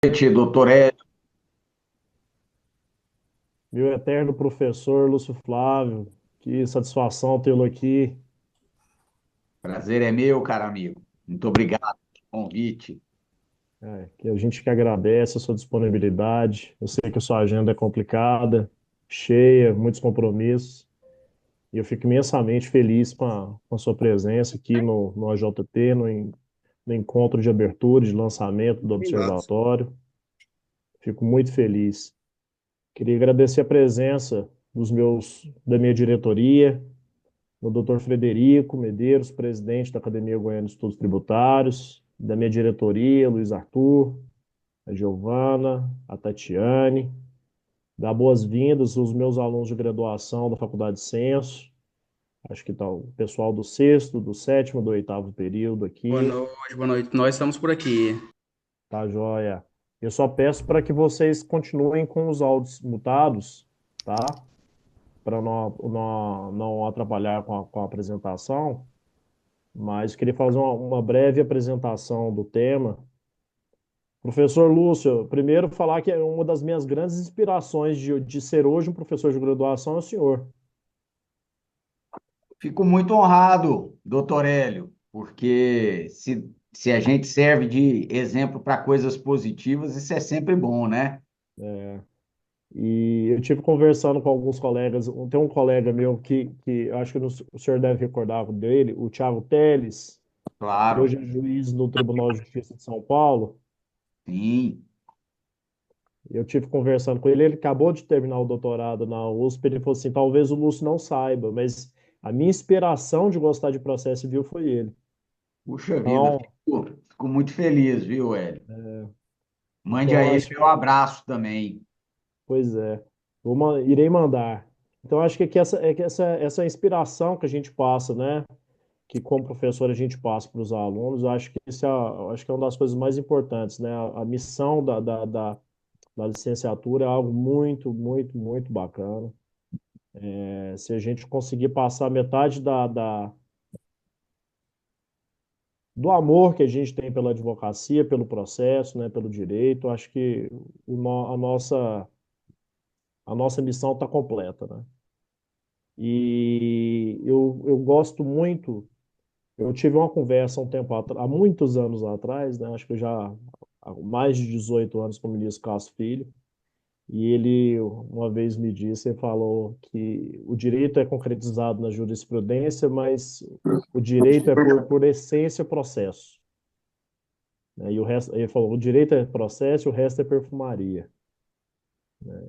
Noite, doutor Ed. Meu eterno professor Lúcio Flávio, que satisfação tê-lo aqui. Prazer é meu, caro amigo. Muito obrigado pelo convite. Que a gente que agradece a sua disponibilidade. Eu sei que a sua agenda é complicada, cheia, muitos compromissos, e eu fico imensamente feliz com a sua presença aqui no AJT, no encontro de abertura, de lançamento do Observatório. Fico muito feliz. Queria agradecer a presença da minha diretoria, o Dr. Frederico Medeiros, presidente da Academia Goiana de Estudos Tributários, da minha diretoria, Luiz Arthur, a Giovana, a Tatiane, dar boas-vindas aos meus alunos de graduação da Faculdade de Censo, acho que está o pessoal do sexto, do sétimo, do oitavo período Boa aqui, noite, boa noite. Nós estamos por aqui. tá joia? Eu só peço para que vocês continuem com os áudios mutados, tá? Para não atrapalhar com a apresentação. Mas queria fazer uma breve apresentação do tema. Professor Lúcio, primeiro falar que é uma das minhas grandes inspirações de ser hoje um professor de graduação é o senhor. Fico muito honrado, doutor Hélio, porque se a gente serve de exemplo para coisas positivas, isso é sempre bom, né? E eu tive conversando com alguns colegas, tem um colega meu que eu acho que o senhor deve recordar dele, o Thiago Teles, que hoje Claro, é juiz no Tribunal de Justiça de São Paulo. sim. Eu tive conversando com ele, ele acabou de terminar o doutorado na USP, ele falou assim, talvez o Lúcio não saiba, mas a minha inspiração de gostar de processo civil foi ele. Puxa vida, Então, fico muito feliz, viu, Hélio? Mande a então ele acho meu que, abraço também. pois é, irei mandar. Então acho que essa inspiração que a gente passa, né, que como professor a gente passa para os alunos, eu acho que eu acho que é uma das coisas mais importantes, né? A missão da licenciatura é algo muito, muito, muito bacana. Se a gente conseguir passar metade do amor que a gente tem pela advocacia, pelo processo, né, pelo direito, acho que a nossa missão está completa, né? E eu gosto muito. Eu tive uma conversa há muitos anos atrás, né? Acho que já há mais de 18 anos com o ministro Castro Filho, e ele uma vez me disse, ele falou que o direito é concretizado na jurisprudência, mas o direito é por essência processo, né? E o resto, ele falou, o direito é processo, o resto é perfumaria.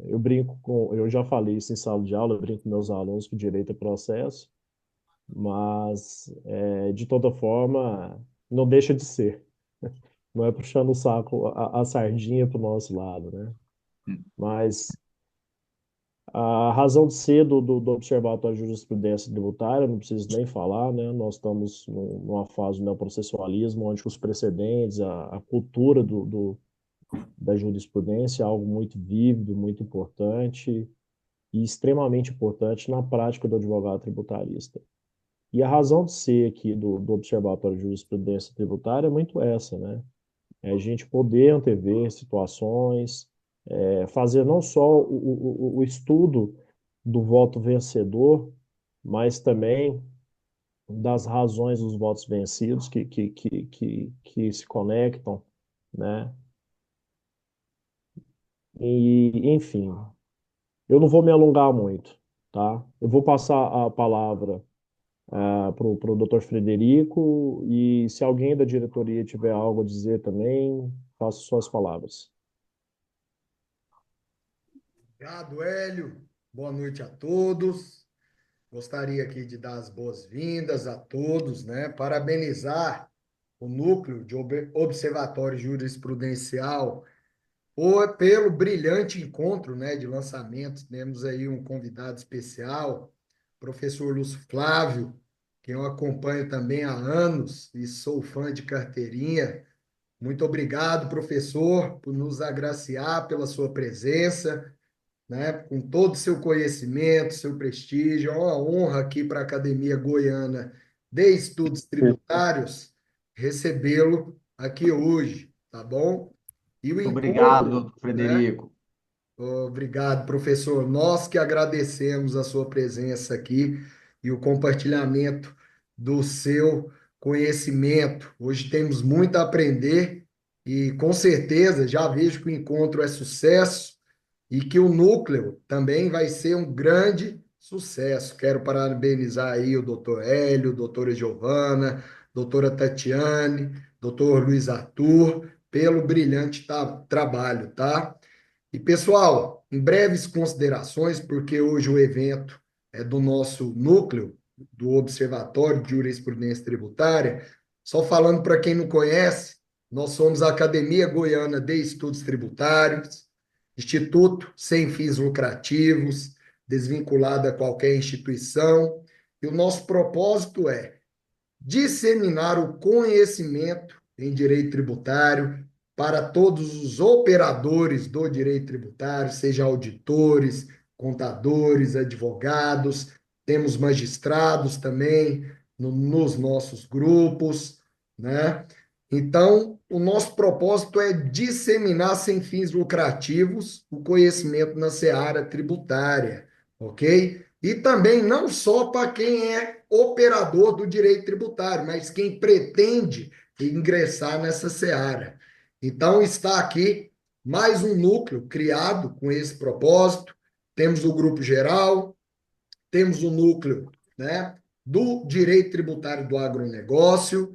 Eu já falei isso em sala de aula, eu brinco com meus alunos que o direito é processo, mas de toda forma não deixa de ser. Não é puxando o saco, a sardinha para o nosso lado, né? Mas a razão de ser do Observatório de Jurisprudência Tributária, não preciso nem falar, né? Nós estamos numa fase do neoprocessualismo, onde os precedentes, a cultura da jurisprudência é algo muito vívido, muito importante e extremamente importante na prática do advogado tributarista. E a razão de ser aqui do Observatório de Jurisprudência Tributária é muito essa, né? É a gente poder antever situações, fazer não só o estudo do voto vencedor, mas também das razões dos votos vencidos que se conectam, né? E, enfim, eu não vou me alongar muito, tá? Eu vou passar a palavra para o Dr. Frederico e se alguém da diretoria tiver algo a dizer também, faça suas palavras. Obrigado, Hélio. Boa noite a todos. Gostaria aqui de dar as boas-vindas a todos, né? Parabenizar o Núcleo de Observatório Jurisprudencial pelo brilhante encontro, né, de lançamento. Temos aí um convidado especial, professor Lúcio Flávio, que eu acompanho também há anos e sou fã de carteirinha. Muito obrigado, professor, por nos agraciar pela sua presença, né? Com todo o seu conhecimento, seu prestígio. É uma honra aqui para a Academia Goiana de Estudos Tributários recebê-lo aqui hoje, tá bom? E o Muito obrigado, encontro, doutor né? Frederico. Obrigado, professor. Nós que agradecemos a sua presença aqui e o compartilhamento do seu conhecimento. Hoje temos muito a aprender e, com certeza, já vejo que o encontro é sucesso e que o núcleo também vai ser um grande sucesso. Quero parabenizar aí o doutor Hélio, doutora Giovana, doutora Tatiane, doutor Luiz Arthur, pelo brilhante trabalho, tá? E, pessoal, em breves considerações, porque hoje o evento é do nosso núcleo, do Observatório de Jurisprudência Tributária. Só falando para quem não conhece, nós somos a Academia Goiana de Estudos Tributários, instituto sem fins lucrativos, desvinculado a qualquer instituição. E o nosso propósito é disseminar o conhecimento em direito tributário para todos os operadores do direito tributário, seja auditores, contadores, advogados, temos magistrados também nos nossos grupos, né? Então, o nosso propósito é disseminar sem fins lucrativos o conhecimento na seara tributária, ok? E também não só para quem é operador do direito tributário, mas quem pretende ingressar nessa seara. Então, está aqui mais um núcleo criado com esse propósito. Temos o grupo geral, temos o núcleo, né, do direito tributário do agronegócio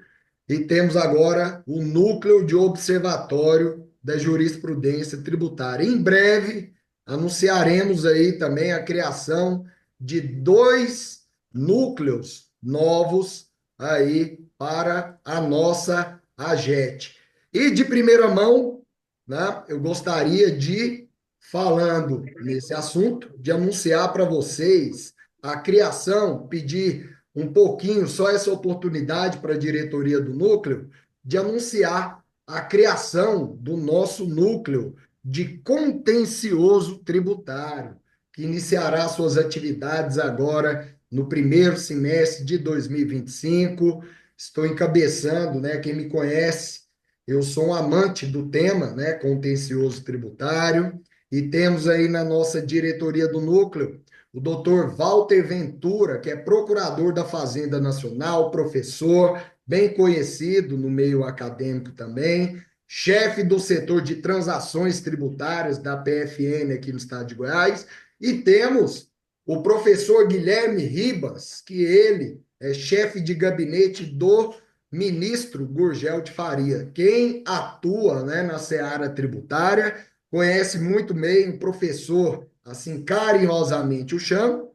e temos agora o núcleo de observatório da jurisprudência tributária. Em breve, anunciaremos aí também a criação de dois núcleos novos aí para a nossa AGET. E de primeira mão, né, eu gostaria de, falando nesse assunto, de anunciar para vocês a criação, pedir um pouquinho, só essa oportunidade para a diretoria do núcleo, de anunciar a criação do nosso núcleo de contencioso tributário, que iniciará suas atividades agora no primeiro semestre de 2025. Estou encabeçando, né? Quem me conhece, eu sou um amante do tema, né? Contencioso tributário, e temos aí na nossa diretoria do núcleo o doutor Walter Ventura, que é procurador da Fazenda Nacional, professor, bem conhecido no meio acadêmico também, chefe do setor de transações tributárias da PFN aqui no estado de Goiás, e temos o professor Guilherme Ribas, que ele é chefe de gabinete do ministro Gurgel de Faria. Quem atua, né, na seara tributária conhece muito bem o professor, assim carinhosamente o chamo,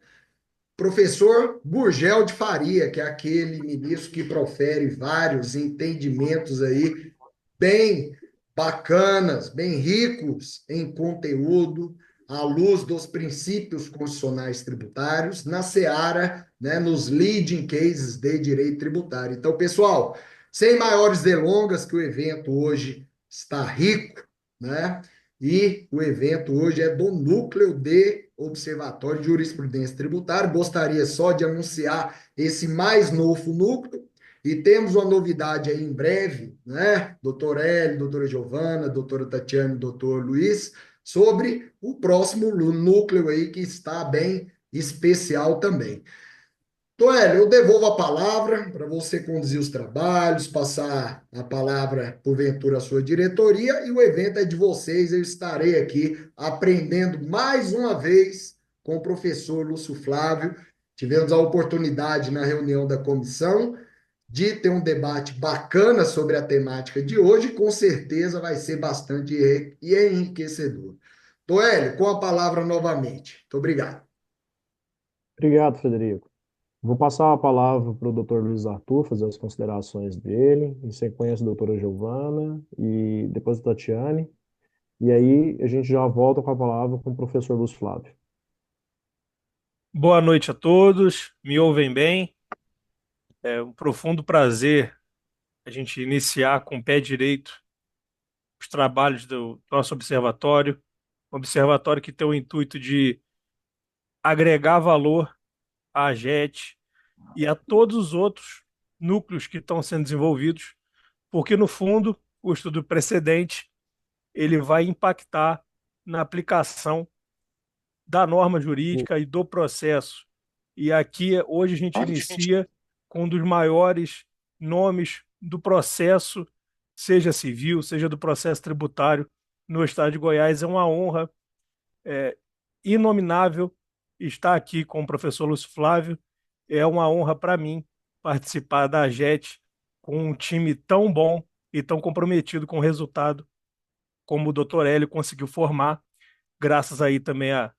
professor Gurgel de Faria, que é aquele ministro que profere vários entendimentos aí bem bacanas, bem ricos em conteúdo, à luz dos princípios constitucionais tributários, na seara, né, nos leading cases de direito tributário. Então, pessoal, sem maiores delongas, que o evento hoje está rico, né? E o evento hoje é do Núcleo de Observatório de Jurisprudência Tributária. Gostaria só de anunciar esse mais novo núcleo, e temos uma novidade aí em breve, né? Doutor Hélio, doutora Giovana, doutora Tatiane, doutor Luiz, sobre o próximo núcleo aí que está bem especial também. Então, Hélio, eu devolvo a palavra para você conduzir os trabalhos, passar a palavra, porventura, à sua diretoria, e o evento é de vocês. Eu estarei aqui aprendendo mais uma vez com o professor Lúcio Flávio. Tivemos a oportunidade na reunião da comissão de ter um debate bacana sobre a temática de hoje, com certeza vai ser bastante enriquecedor. Toélio, com a palavra novamente. Muito obrigado. Obrigado, Frederico. Vou passar a palavra para o Dr. Luiz Arthur, fazer as considerações dele, em sequência a doutora Giovana e depois a Tatiane. E aí a gente já volta com a palavra com o professor Lúcio Flávio. Boa noite a todos, me ouvem bem? É um profundo prazer a gente iniciar com o pé direito os trabalhos do nosso observatório, um observatório que tem o intuito de agregar valor à AGET e a todos os outros núcleos que estão sendo desenvolvidos, porque no fundo o estudo precedente ele vai impactar na aplicação da norma jurídica e do processo. E aqui, hoje, a gente inicia com um dos maiores nomes do processo, seja civil, seja do processo tributário, no estado de Goiás. É uma honra inominável estar aqui com o professor Lúcio Flávio. É uma honra para mim participar da AGET com um time tão bom e tão comprometido com o resultado como o Dr. Hélio conseguiu formar, graças aí também à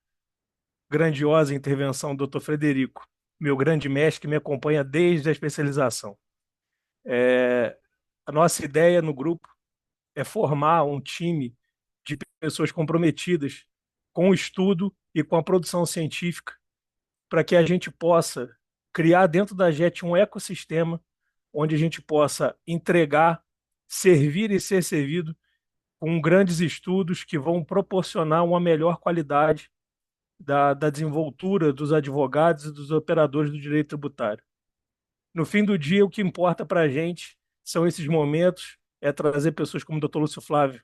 grandiosa intervenção do Dr. Frederico, meu grande mestre que me acompanha desde a especialização. A nossa ideia no grupo é formar um time de pessoas comprometidas com o estudo e com a produção científica para que a gente possa criar dentro da JET um ecossistema onde a gente possa entregar, servir e ser servido com grandes estudos que vão proporcionar uma melhor qualidade da desenvoltura dos advogados e dos operadores do direito tributário. No fim do dia, o que importa para a gente são esses momentos, é trazer pessoas como o Dr. Lúcio Flávio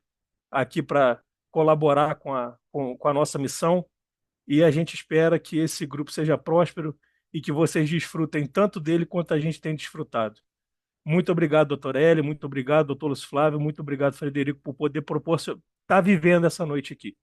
aqui para colaborar com a nossa missão, e a gente espera que esse grupo seja próspero e que vocês desfrutem tanto dele quanto a gente tem desfrutado. Muito obrigado, doutor Hélio, muito obrigado, doutor Lúcio Flávio, muito obrigado, Frederico, por poder proporcionar, estar vivendo essa noite aqui.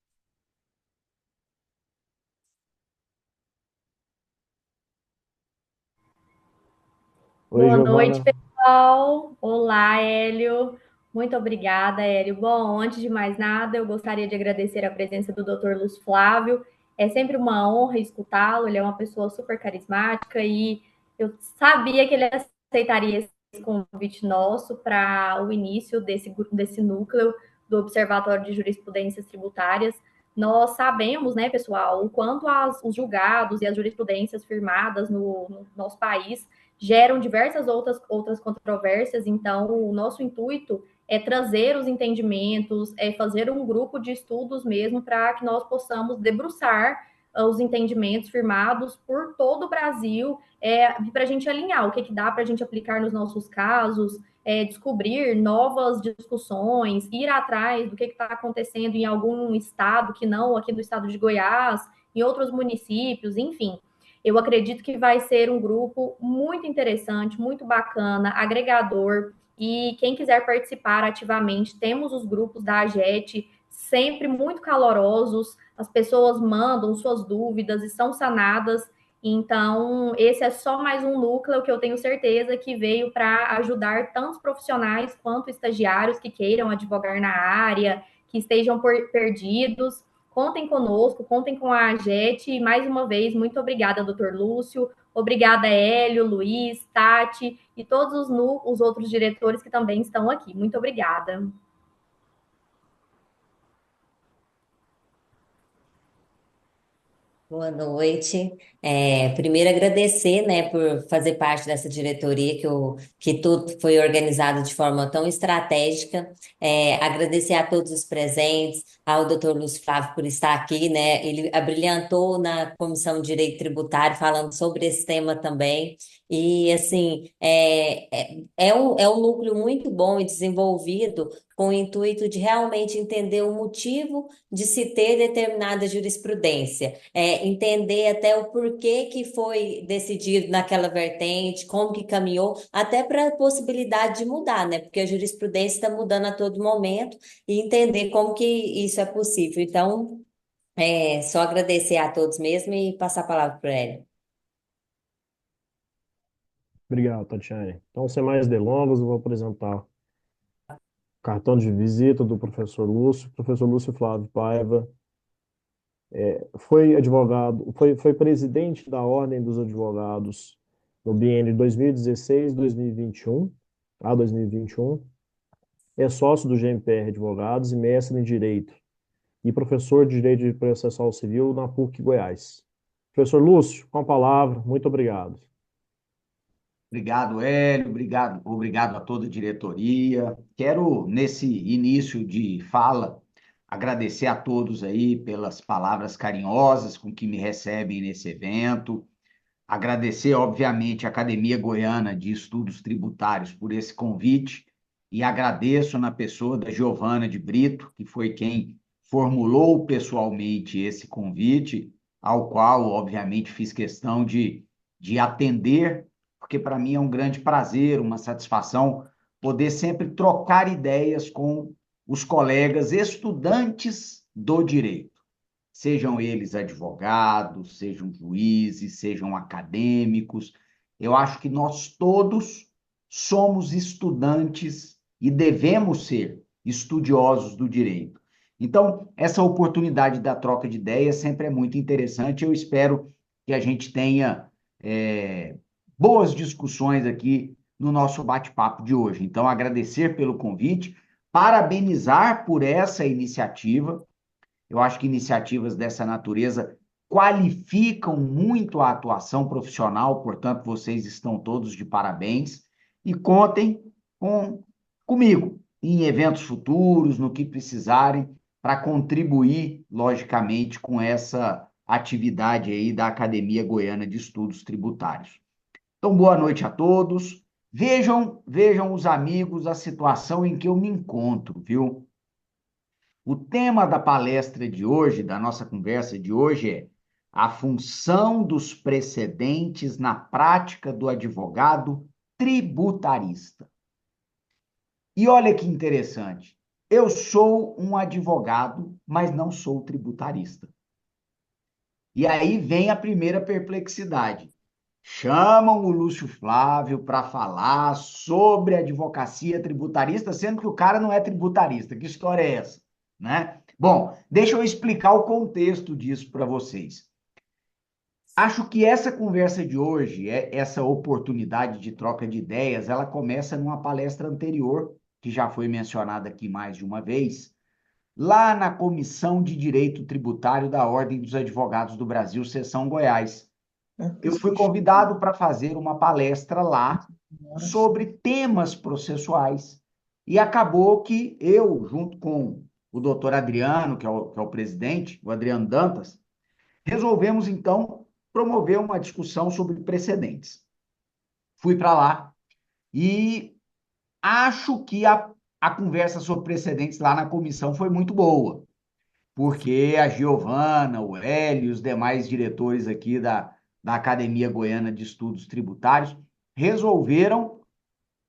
Oi, Boa noite, Giovana. pessoal. Olá, Hélio. Muito obrigada, Hélio. Bom, antes de mais nada, eu gostaria de agradecer a presença do Dr. Lúcio Flávio. É sempre uma honra escutá-lo. Ele é uma pessoa super carismática e eu sabia que ele aceitaria esse convite nosso para o início desse núcleo do Observatório de Jurisprudências Tributárias. Nós sabemos, né, pessoal, o quanto os julgados e as jurisprudências firmadas no nosso país geram diversas outras controvérsias. Então, o nosso intuito é trazer os entendimentos, é fazer um grupo de estudos mesmo para que nós possamos debruçar os entendimentos firmados por todo o Brasil, para a gente alinhar o que dá para a gente aplicar nos nossos casos, descobrir novas discussões, ir atrás do que está acontecendo em algum estado que não aqui no estado de Goiás, em outros municípios, enfim. Eu acredito que vai ser um grupo muito interessante, muito bacana, agregador. E quem quiser participar ativamente, temos os grupos da AGET sempre muito calorosos. As pessoas mandam suas dúvidas e são sanadas. Então, esse é só mais um núcleo que eu tenho certeza que veio para ajudar tantos profissionais quanto estagiários que queiram advogar na área, que estejam perdidos. Contem conosco, contem com a AGET. E mais uma vez, muito obrigada, doutor Lúcio. Obrigada, Hélio, Luiz, Tati e todos os outros diretores que também estão aqui. Muito obrigada. Boa noite. Primeiro agradecer, né, por fazer parte dessa diretoria que tudo foi organizado de forma tão estratégica. Agradecer a todos os presentes, ao Dr. Lúcio Flávio por estar aqui, né? Ele abrilhantou na Comissão de Direito Tributário falando sobre esse tema também. E assim, é um núcleo muito bom e desenvolvido com o intuito de realmente entender o motivo de se ter determinada jurisprudência, entender até o porquê que foi decidido naquela vertente, como que caminhou, até para a possibilidade de mudar, né? Porque a jurisprudência está mudando a todo momento e entender como que isso é possível. Então, só agradecer a todos mesmo e passar a palavra para ele. Obrigado, Tatiane. Então, sem mais delongas, eu vou apresentar o cartão de visita do professor Lúcio Flávio Paiva. Foi advogado, foi presidente da Ordem dos Advogados no biênio 2016-2021, a 2021. É sócio do GMPR Advogados e mestre em Direito e professor de Direito Processual Civil na PUC Goiás. Professor Lúcio, com a palavra, muito obrigado. Obrigado, Hélio, obrigado a toda a diretoria. Quero, nesse início de fala, agradecer a todos aí pelas palavras carinhosas com que me recebem nesse evento. Agradecer, obviamente, à Academia Goiana de Estudos Tributários por esse convite e agradeço na pessoa da Giovana de Brito, que foi quem formulou pessoalmente esse convite, ao qual, obviamente, fiz questão de atender, porque para mim é um grande prazer, uma satisfação poder sempre trocar ideias com os colegas estudantes do direito, sejam eles advogados, sejam juízes, sejam acadêmicos. Eu acho que nós todos somos estudantes e devemos ser estudiosos do direito. Então, essa oportunidade da troca de ideias sempre é muito interessante. Eu espero que a gente tenha boas discussões aqui no nosso bate-papo de hoje. Então, agradecer pelo convite, parabenizar por essa iniciativa. Eu acho que iniciativas dessa natureza qualificam muito a atuação profissional, portanto, vocês estão todos de parabéns e contem comigo em eventos futuros, no que precisarem, para contribuir, logicamente, com essa atividade aí da Academia Goiana de Estudos Tributários. Então, boa noite a todos. Vejam os amigos a situação em que eu me encontro, viu? O tema da palestra de hoje, da nossa conversa de hoje, é a função dos precedentes na prática do advogado tributarista. E olha que interessante, eu sou um advogado, mas não sou tributarista. E aí vem a primeira perplexidade. Chamam o Lúcio Flávio para falar sobre advocacia tributarista, sendo que o cara não é tributarista. Que história é essa? Né? Bom, deixa eu explicar o contexto disso para vocês. Acho que essa conversa de hoje, essa oportunidade de troca de ideias, ela começa numa palestra anterior, que já foi mencionada aqui mais de uma vez, lá na Comissão de Direito Tributário da Ordem dos Advogados do Brasil, Seção Goiás. Eu fui convidado para fazer uma palestra lá sobre temas processuais. E acabou que eu, junto com o doutor Adriano, que é o presidente, o Adriano Dantas, resolvemos, então, promover uma discussão sobre precedentes. Fui para lá e acho que a conversa sobre precedentes lá na comissão foi muito boa, porque a Giovana, o Hélio e os demais diretores aqui da Academia Goiana de Estudos Tributários resolveram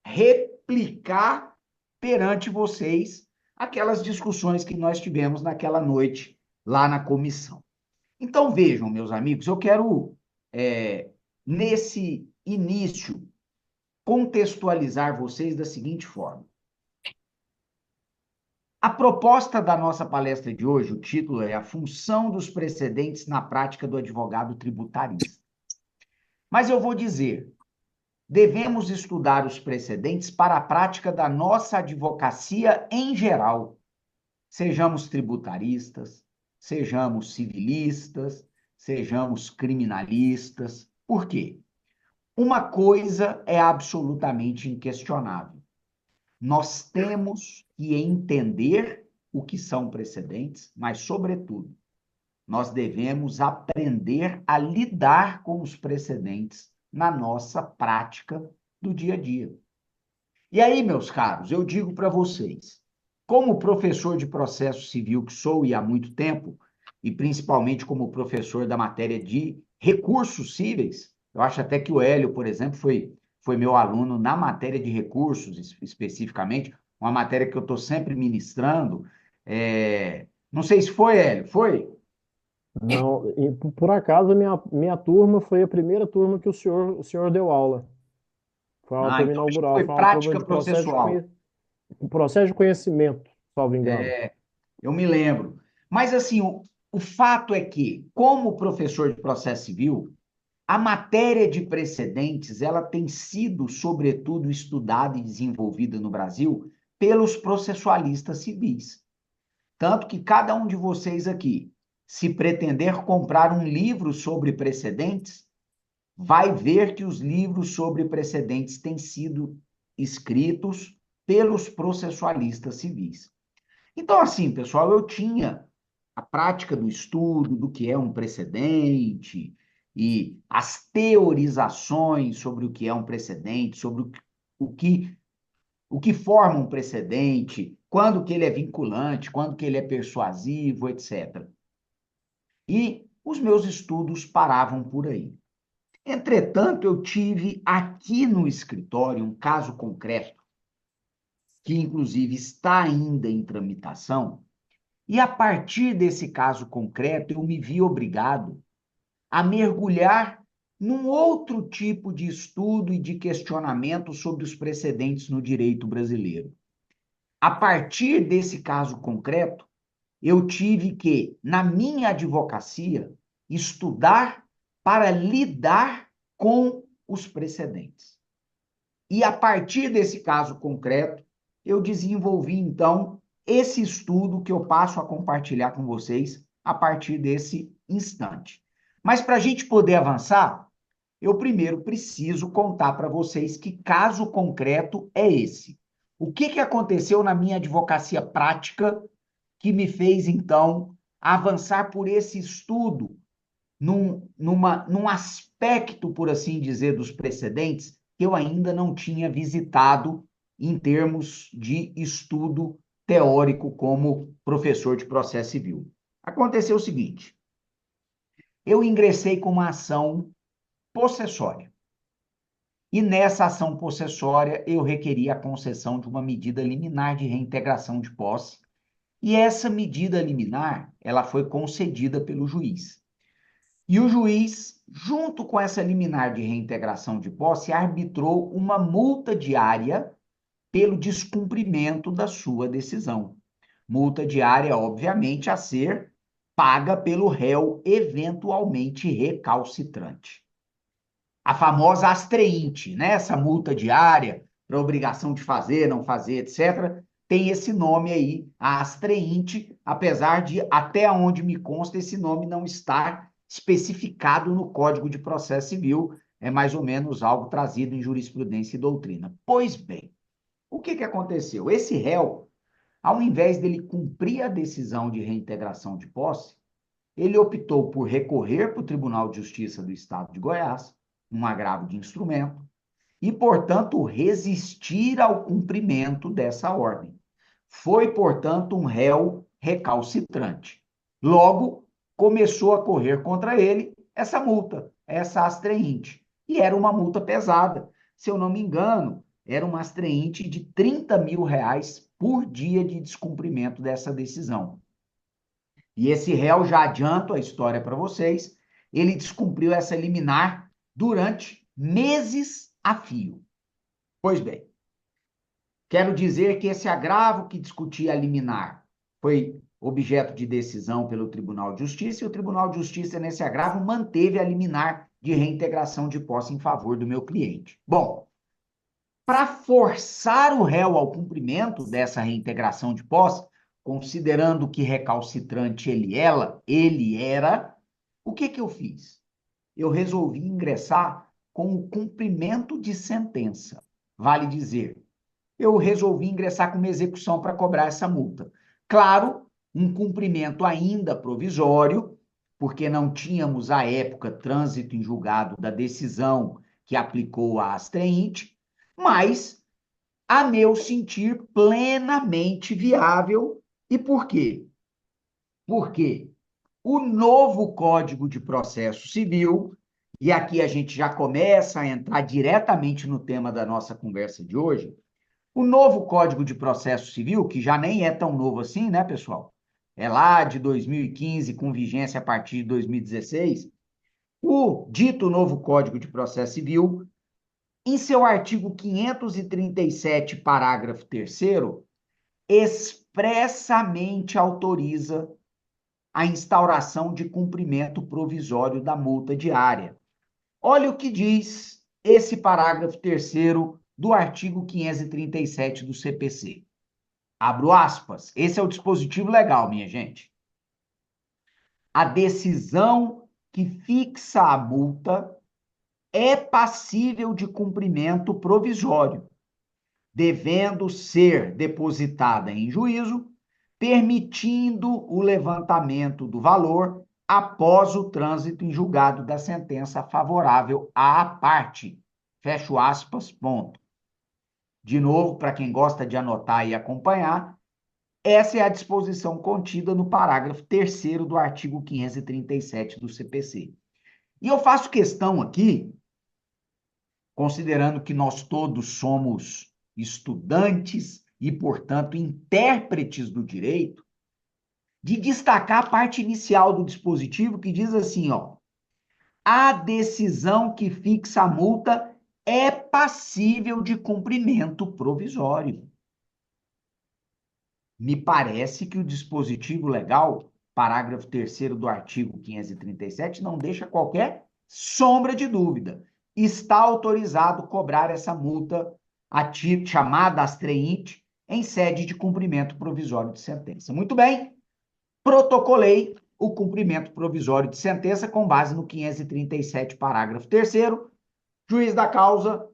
replicar perante vocês aquelas discussões que nós tivemos naquela noite lá na comissão. Então, vejam, meus amigos, eu quero, nesse início, contextualizar vocês da seguinte forma. A proposta da nossa palestra de hoje, o título é A Função dos Precedentes na Prática do Advogado Tributarista. Mas eu vou dizer, devemos estudar os precedentes para a prática da nossa advocacia em geral. Sejamos tributaristas, sejamos civilistas, sejamos criminalistas. Por quê? Uma coisa é absolutamente inquestionável. Nós temos que entender o que são precedentes, mas, sobretudo, nós devemos aprender a lidar com os precedentes na nossa prática do dia a dia. E aí, meus caros, eu digo para vocês, como professor de processo civil que sou e há muito tempo, e principalmente como professor da matéria de recursos cíveis, eu acho até que o Hélio, por exemplo, foi meu aluno na matéria de recursos, especificamente, uma matéria que eu estou sempre ministrando. Não sei se foi, Hélio, foi? Não, e por acaso, a minha turma foi a primeira turma que o senhor deu aula. Foi a turma Então acho que inaugural, foi foi uma turma prática de processual. processo de conhecimento, salvo engano. Eu me lembro. Mas, assim, o fato é que, como professor de processo civil, a matéria de precedentes, ela tem sido, sobretudo, estudada e desenvolvida no Brasil pelos processualistas civis. Tanto que cada um de vocês aqui, se pretender comprar um livro sobre precedentes, vai ver que os livros sobre precedentes têm sido escritos pelos processualistas civis. Então, assim, pessoal, eu tinha a prática do estudo do que é um precedente e as teorizações sobre o que é um precedente, sobre o que o que forma um precedente, quando que ele é vinculante, quando que ele é persuasivo, etc. E os meus estudos paravam por aí. Entretanto, eu tive aqui no escritório um caso concreto, que inclusive está ainda em tramitação, e a partir desse caso concreto, eu me vi obrigado a mergulhar num outro tipo de estudo e de questionamento sobre os precedentes no direito brasileiro. A partir desse caso concreto, eu tive que, na minha advocacia, estudar para lidar com os precedentes. E a partir desse caso concreto, eu desenvolvi, então, esse estudo que eu passo a compartilhar com vocês a partir desse instante. Mas para a gente poder avançar, eu primeiro preciso contar para vocês que caso concreto é esse. O que aconteceu na minha advocacia prática que me fez, então, avançar por esse estudo num aspecto, por assim dizer, dos precedentes que eu ainda não tinha visitado em termos de estudo teórico como professor de processo civil. Aconteceu o seguinte, eu ingressei com uma ação possessória. E nessa ação possessória, eu requeri a concessão de uma medida liminar de reintegração de posse, e essa medida liminar, ela foi concedida pelo juiz. E o juiz, junto com essa liminar de reintegração de posse, arbitrou uma multa diária pelo descumprimento da sua decisão. Multa diária, obviamente, a ser paga pelo réu eventualmente recalcitrante. A famosa astreinte, né? Essa multa diária para obrigação de fazer, não fazer, etc., tem esse nome aí, a astreinte, apesar de, até onde me consta, esse nome não estar especificado no Código de Processo Civil, é mais ou menos algo trazido em jurisprudência e doutrina. Pois bem, o que aconteceu? Esse réu, ao invés dele cumprir a decisão de reintegração de posse, ele optou por recorrer para o Tribunal de Justiça do Estado de Goiás, um agravo de instrumento, e, portanto, resistir ao cumprimento dessa ordem. Foi, portanto, um réu recalcitrante. Logo, começou a correr contra ele essa multa, essa astreinte. E era uma multa pesada. Se eu não me engano, era uma astreinte de R$ 30 mil por dia de descumprimento dessa decisão. E esse réu, já adianto a história para vocês, ele descumpriu essa liminar durante meses a fio. Pois bem, quero dizer que esse agravo que discutia a liminar foi objeto de decisão pelo Tribunal de Justiça, e o Tribunal de Justiça, nesse agravo, manteve a liminar de reintegração de posse em favor do meu cliente. Bom, para forçar o réu ao cumprimento dessa reintegração de posse, considerando que recalcitrante ele era, o que eu fiz? Eu resolvi ingressar com o cumprimento de sentença. Vale dizer, eu resolvi ingressar com uma execução para cobrar essa multa. Claro, um cumprimento ainda provisório, porque não tínhamos, à época, trânsito em julgado da decisão que aplicou a astreinte, mas, a meu sentir, plenamente viável. E por quê? Porque o novo Código de Processo Civil, e aqui a gente já começa a entrar diretamente no tema da nossa conversa de hoje, o novo Código de Processo Civil, que já nem é tão novo assim, né, pessoal? É lá de 2015, com vigência a partir de 2016, o dito novo Código de Processo Civil, em seu artigo 537, parágrafo 3º, expressamente autoriza a instauração de cumprimento provisório da multa diária. Olha o que diz esse parágrafo 3º do artigo 537 do CPC. Abro aspas. Esse é o dispositivo legal, minha gente. A decisão que fixa a multa é passível de cumprimento provisório, devendo ser depositada em juízo, permitindo o levantamento do valor após o trânsito em julgado da sentença favorável à parte. Fecho aspas, ponto. De novo, para quem gosta de anotar e acompanhar, essa é a disposição contida no parágrafo 3º do artigo 537 do CPC. E eu faço questão aqui, considerando que nós todos somos estudantes e, portanto, intérpretes do direito, de destacar a parte inicial do dispositivo que diz assim, ó, a decisão que fixa a multa é passível de cumprimento provisório. Me parece que o dispositivo legal, parágrafo 3º do artigo 537, não deixa qualquer sombra de dúvida. Está autorizado cobrar essa multa chamada astreinte em sede de cumprimento provisório de sentença. Muito bem, protocolei o cumprimento provisório de sentença com base no 537, parágrafo 3º. Juiz da causa,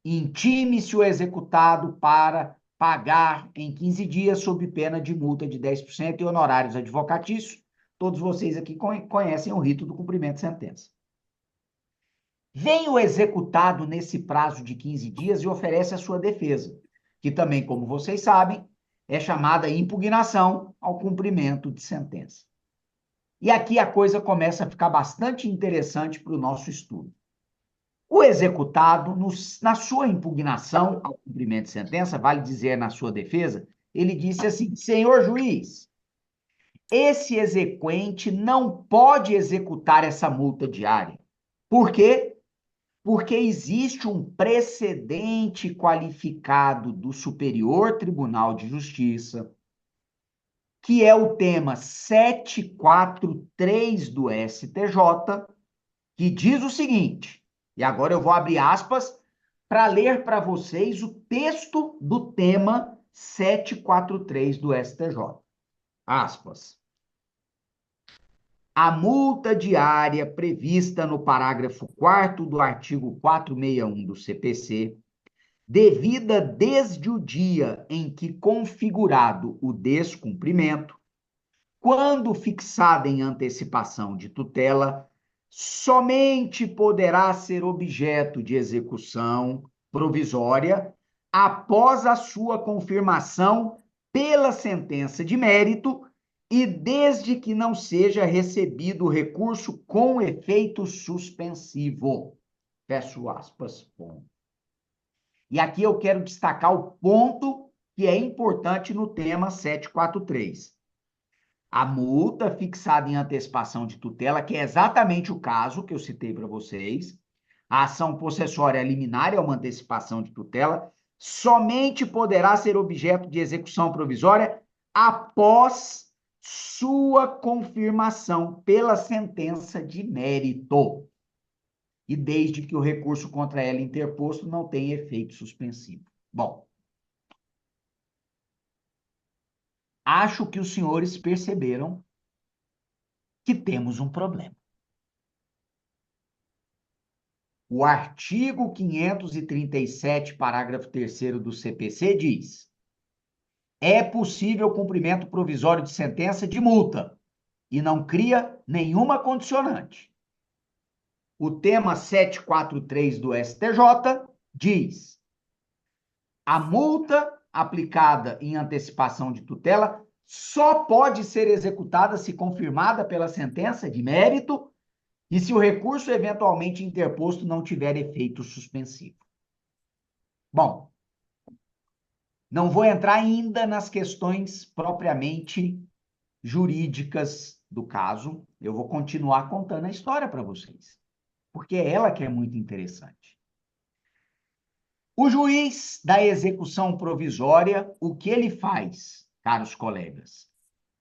intime-se o executado para pagar em 15 dias sob pena de multa de 10% e honorários advocatícios. Todos vocês aqui conhecem o rito do cumprimento de sentença. Vem o executado nesse prazo de 15 dias e oferece a sua defesa, que também, como vocês sabem, é chamada impugnação ao cumprimento de sentença. E aqui a coisa começa a ficar bastante interessante para o nosso estudo. O executado, na sua impugnação ao cumprimento de sentença, vale dizer na sua defesa, ele disse assim, senhor juiz, esse exequente não pode executar essa multa diária. Por quê? Porque existe um precedente qualificado do Superior Tribunal de Justiça, que é o tema 743 do STJ, que diz o seguinte, e agora eu vou abrir aspas para ler para vocês o texto do tema 743 do STJ. Aspas. A multa diária prevista no parágrafo 4º do artigo 461 do CPC, devida desde o dia em que configurado o descumprimento, quando fixada em antecipação de tutela, somente poderá ser objeto de execução provisória após a sua confirmação pela sentença de mérito e desde que não seja recebido o recurso com efeito suspensivo. Fecho aspas, ponto. E aqui eu quero destacar o ponto que é importante no tema 743. A multa fixada em antecipação de tutela, que é exatamente o caso que eu citei para vocês, a ação possessória liminar é uma antecipação de tutela, somente poderá ser objeto de execução provisória após sua confirmação pela sentença de mérito. E desde que o recurso contra ela interposto não tenha efeito suspensivo. Bom, acho que os senhores perceberam que temos um problema. O artigo 537, parágrafo 3º do CPC diz: é possível cumprimento provisório de sentença de multa e não cria nenhuma condicionante. O tema 743 do STJ diz: a multa aplicada em antecipação de tutela só pode ser executada se confirmada pela sentença de mérito e se o recurso eventualmente interposto não tiver efeito suspensivo. Bom, não vou entrar ainda nas questões propriamente jurídicas do caso, eu vou continuar contando a história para vocês, porque é ela que é muito interessante. O juiz da execução provisória, o que ele faz, caros colegas?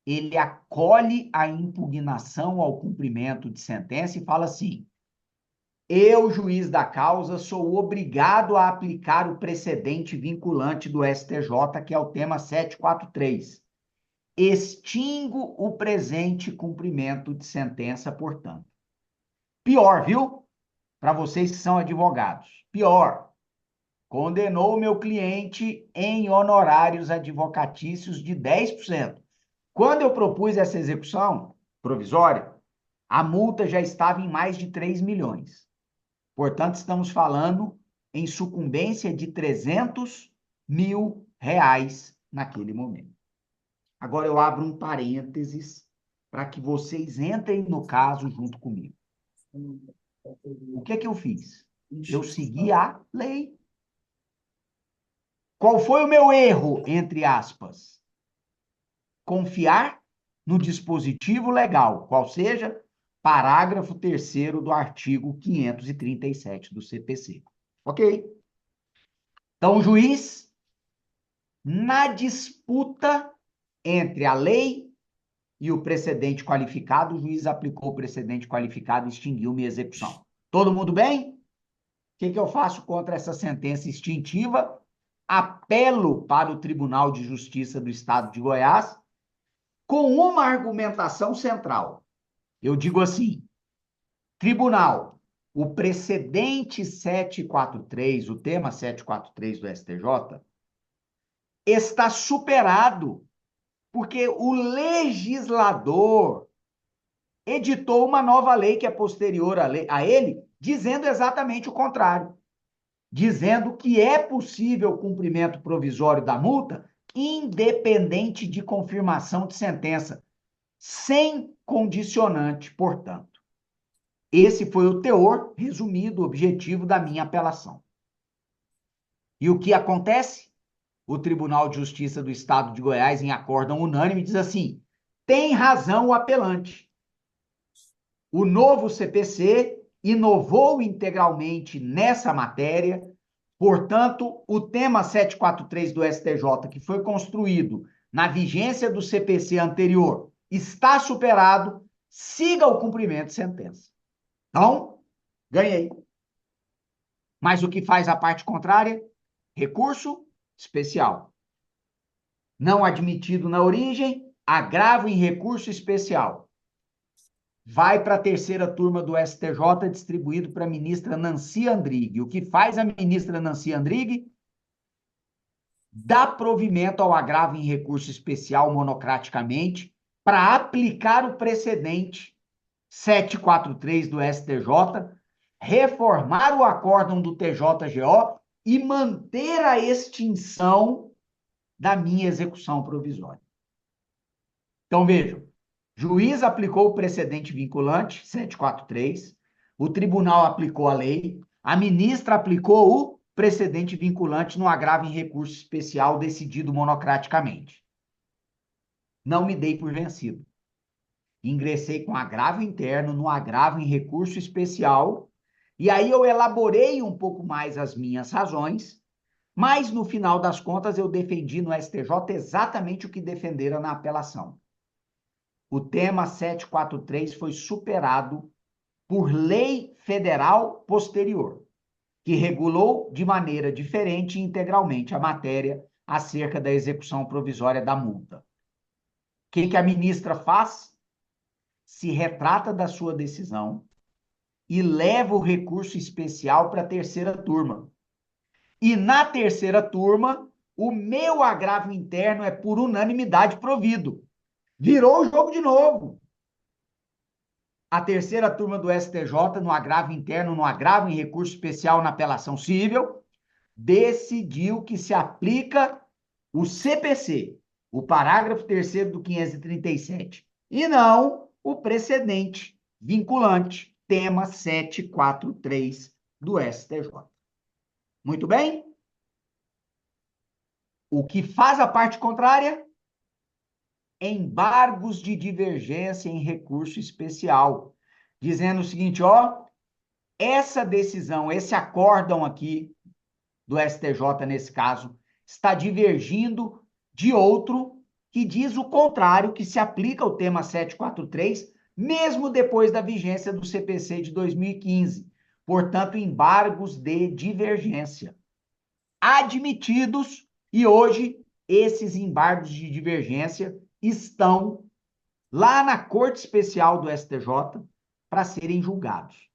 Ele acolhe a impugnação ao cumprimento de sentença e fala assim: eu, juiz da causa, sou obrigado a aplicar o precedente vinculante do STJ, que é o tema 743. Extingo o presente cumprimento de sentença, portanto. Pior, viu? Para vocês que são advogados. Pior. Condenou meu cliente em honorários advocatícios de 10%. Quando eu propus essa execução provisória, a multa já estava em mais de 3 milhões. Portanto, estamos falando em sucumbência de 300 R$ 1.000 naquele momento. Agora eu abro um parênteses para que vocês entrem no caso junto comigo. O que é que eu fiz? Eu segui a lei. Qual foi o meu erro, entre aspas? Confiar no dispositivo legal, qual seja parágrafo 3º do artigo 537 do CPC. Ok? Então, o juiz, na disputa entre a lei e o precedente qualificado, o juiz aplicou o precedente qualificado e extinguiu minha execução. Todo mundo bem? O que eu faço contra essa sentença extintiva? Apelo para o Tribunal de Justiça do Estado de Goiás com uma argumentação central. Eu digo assim, tribunal, o precedente 743, o tema 743 do STJ, está superado, porque o legislador editou uma nova lei que é posterior a ele, dizendo exatamente o contrário. Dizendo que é possível o cumprimento provisório da multa, independente de confirmação de sentença, sem condicionante, portanto. Esse foi o teor, resumido, objetivo da minha apelação. E o que acontece? O Tribunal de Justiça do Estado de Goiás, em acórdão unânime, diz assim: tem razão o apelante. O novo CPC inovou integralmente nessa matéria, portanto, o tema 743 do STJ, que foi construído na vigência do CPC anterior, está superado, siga o cumprimento de sentença. Então, ganhei. Mas o que faz a parte contrária? Recurso especial. Não admitido na origem, agravo em recurso especial. Vai para a 3ª turma do STJ, distribuído para a ministra Nancy Andrighi. O que faz a ministra Nancy Andrighi? Dá provimento ao agravo em recurso especial monocraticamente para aplicar o precedente 743 do STJ, reformar o acórdão do TJGO e manter a extinção da minha execução provisória. Então, vejam, juiz aplicou o precedente vinculante, 743, o tribunal aplicou a lei, a ministra aplicou o precedente vinculante no agravo em recurso especial decidido monocraticamente. Não me dei por vencido. Ingressei com agravo interno no agravo em recurso especial, e aí eu elaborei um pouco mais as minhas razões, mas no final das contas eu defendi no STJ exatamente o que defendera na apelação. O tema 743 foi superado por lei federal posterior, que regulou de maneira diferente e integralmente a matéria acerca da execução provisória da multa. O que a ministra faz? Se retrata da sua decisão e leva o recurso especial para a 3ª turma. E na 3ª turma, o meu agravo interno é por unanimidade provido. Virou o jogo de novo. A 3ª turma do STJ, no agravo interno, no agravo em recurso especial na apelação civil, decidiu que se aplica o CPC, o parágrafo 3º do 537, e não o precedente vinculante, tema 743 do STJ. Muito bem? O que faz a parte contrária? Embargos de divergência em recurso especial, dizendo o seguinte, ó, essa decisão, esse acórdão aqui do STJ nesse caso, está divergindo de outro que diz o contrário, que se aplica ao tema 743, mesmo depois da vigência do CPC de 2015. Portanto, embargos de divergência admitidos, e hoje esses embargos de divergência estão lá na Corte Especial do STJ para serem julgados.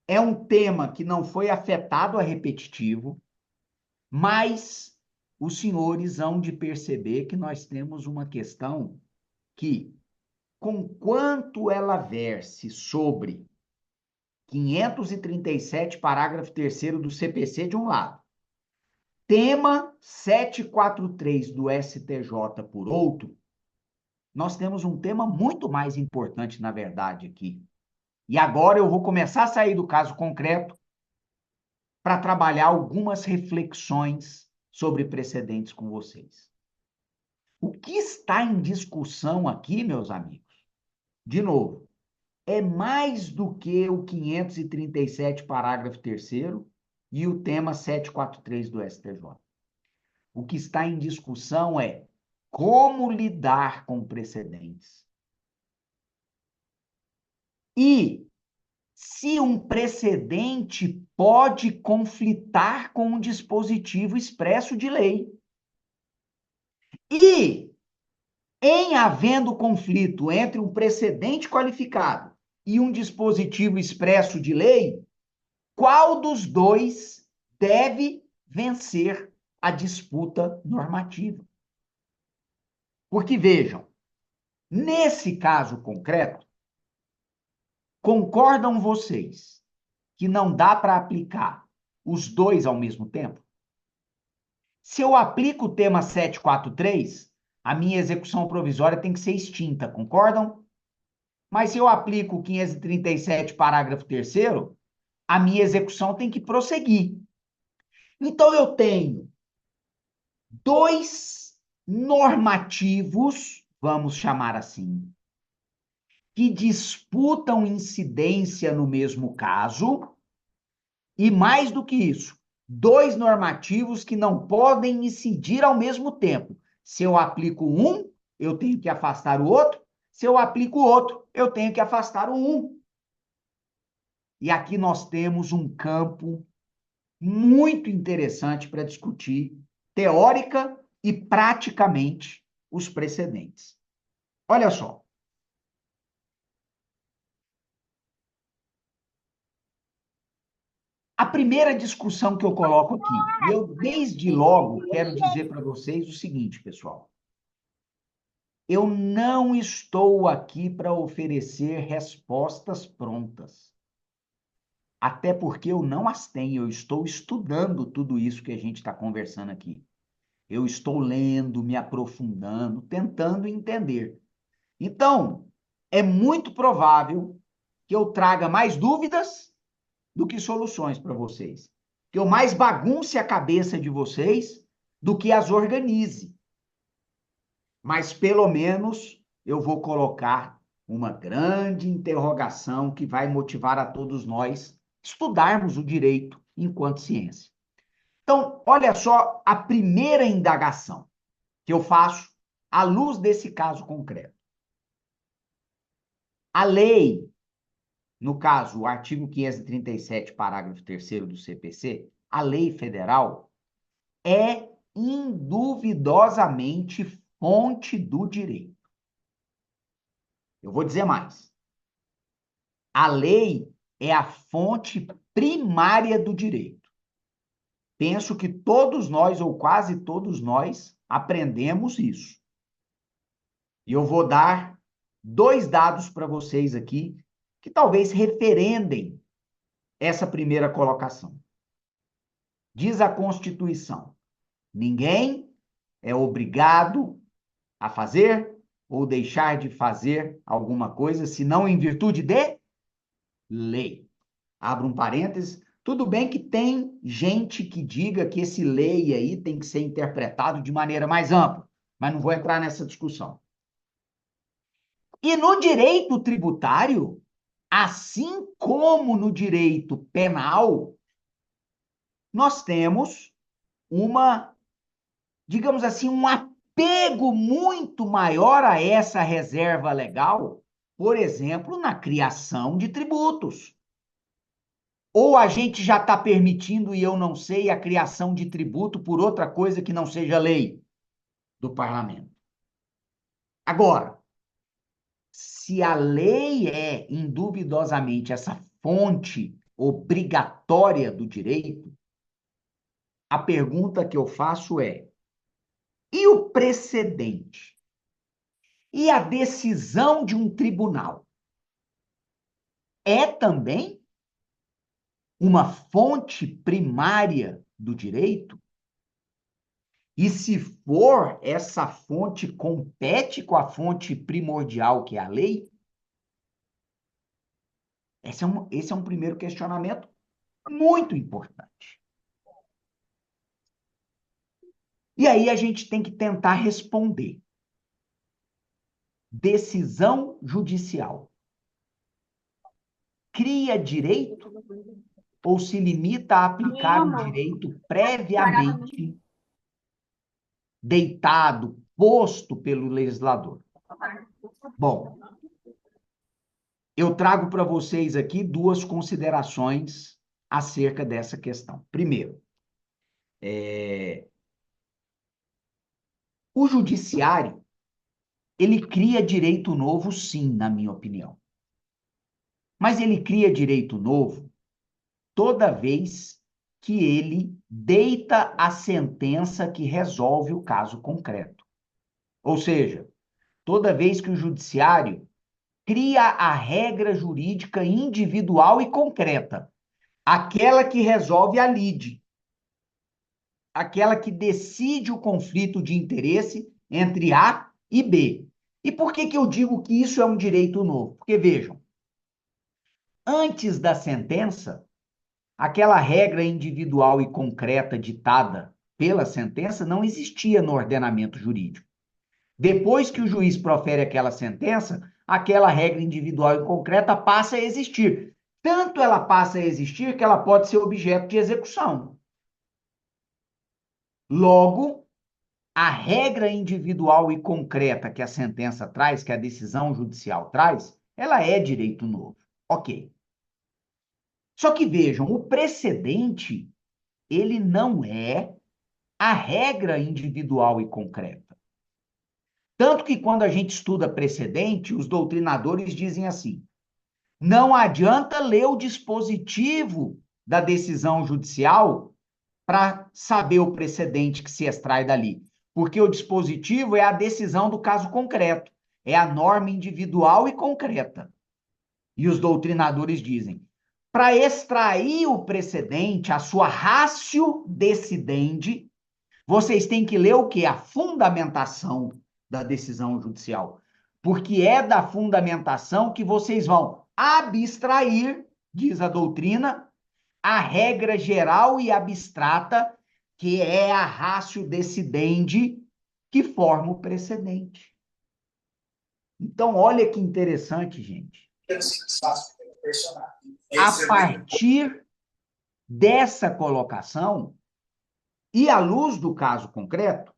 É um tema que não foi afetado a repetitivo, mas os senhores hão de perceber que nós temos uma questão que, conquanto ela verse sobre 537, parágrafo 3º do CPC de um lado, tema 743 do STJ, por outro, nós temos um tema muito mais importante, na verdade, aqui. E agora eu vou começar a sair do caso concreto para trabalhar algumas reflexões sobre precedentes com vocês. O que está em discussão aqui, meus amigos, de novo, é mais do que o 537, parágrafo 3º, e o tema 743 do STJ. O que está em discussão é como lidar com precedentes. E se um precedente pode conflitar com um dispositivo expresso de lei. E, em havendo conflito entre um precedente qualificado e um dispositivo expresso de lei, qual dos dois deve vencer a disputa normativa? Porque, vejam, nesse caso concreto, concordam vocês que não dá para aplicar os dois ao mesmo tempo? Se eu aplico o tema 743, a minha execução provisória tem que ser extinta, concordam? Mas se eu aplico o 537, parágrafo 3º, a minha execução tem que prosseguir. Então, eu tenho dois normativos, vamos chamar assim, que disputam incidência no mesmo caso, e mais do que isso, dois normativos que não podem incidir ao mesmo tempo. Se eu aplico um, eu tenho que afastar o outro. Se eu aplico o outro, eu tenho que afastar o um. E aqui nós temos um campo muito interessante para discutir, teórica e praticamente, os precedentes. Olha só. A primeira discussão que eu coloco aqui, e eu desde logo quero dizer para vocês o seguinte, pessoal. Eu não estou aqui para oferecer respostas prontas. Até porque eu não as tenho, eu estou estudando tudo isso que a gente está conversando aqui. Eu estou lendo, me aprofundando, tentando entender. Então, é muito provável que eu traga mais dúvidas do que soluções para vocês. Que eu mais bagunce a cabeça de vocês do que as organize. Mas, pelo menos, eu vou colocar uma grande interrogação que vai motivar a todos nós estudarmos o direito enquanto ciência. Então, olha só a primeira indagação que eu faço à luz desse caso concreto. A lei, no caso, o artigo 537, parágrafo 3º do CPC, a lei federal é induvidosamente fonte do direito. Eu vou dizer mais. A lei é a fonte primária do direito. Penso que todos nós, ou quase todos nós, aprendemos isso. E eu vou dar dois dados para vocês aqui, que talvez referendem essa primeira colocação. Diz a Constituição: ninguém é obrigado a fazer ou deixar de fazer alguma coisa, senão em virtude de lei. Abro um parênteses. Tudo bem que tem gente que diga que esse lei aí tem que ser interpretado de maneira mais ampla, mas não vou entrar nessa discussão. E no direito tributário, assim como no direito penal, nós temos digamos assim, um apego muito maior a essa reserva legal, por exemplo, na criação de tributos. Ou a gente já está permitindo, e eu não sei, a criação de tributo por outra coisa que não seja lei do parlamento. Agora, se a lei é induvidosamente essa fonte obrigatória do direito, a pergunta que eu faço é: e o precedente? E a decisão de um tribunal é também uma fonte primária do direito? E se for, essa fonte compete com a fonte primordial, que é a lei? Esse é um primeiro questionamento muito importante. E aí a gente tem que tentar responder. Decisão judicial cria direito ou se limita a aplicar o direito previamente deitado, posto pelo legislador? Bom, eu trago para vocês aqui duas considerações acerca dessa questão. Primeiro, o judiciário, ele cria direito novo, sim, na minha opinião. Mas ele cria direito novo toda vez que ele deita a sentença que resolve o caso concreto. Ou seja, toda vez que o judiciário cria a regra jurídica individual e concreta, aquela que resolve a lide, aquela que decide o conflito de interesse entre A e B. E por que eu digo que isso é um direito novo? Porque, vejam, antes da sentença, aquela regra individual e concreta ditada pela sentença não existia no ordenamento jurídico. Depois que o juiz profere aquela sentença, aquela regra individual e concreta passa a existir. Tanto ela passa a existir que ela pode ser objeto de execução. Logo, a regra individual e concreta que a sentença traz, que a decisão judicial traz, ela é direito novo. Ok. Só que vejam, o precedente, ele não é a regra individual e concreta. Tanto que quando a gente estuda precedente, os doutrinadores dizem assim: não adianta ler o dispositivo da decisão judicial para saber o precedente que se extrai dali, porque o dispositivo é a decisão do caso concreto, é a norma individual e concreta. E os doutrinadores dizem: para extrair o precedente, a sua ratio decidendi, vocês têm que ler o quê? A fundamentação da decisão judicial. Porque é da fundamentação que vocês vão abstrair, diz a doutrina, a regra geral e abstrata, que é a ratio decidendi, que forma o precedente. Então, olha que interessante, gente. A partir dessa colocação, e à luz do caso concreto,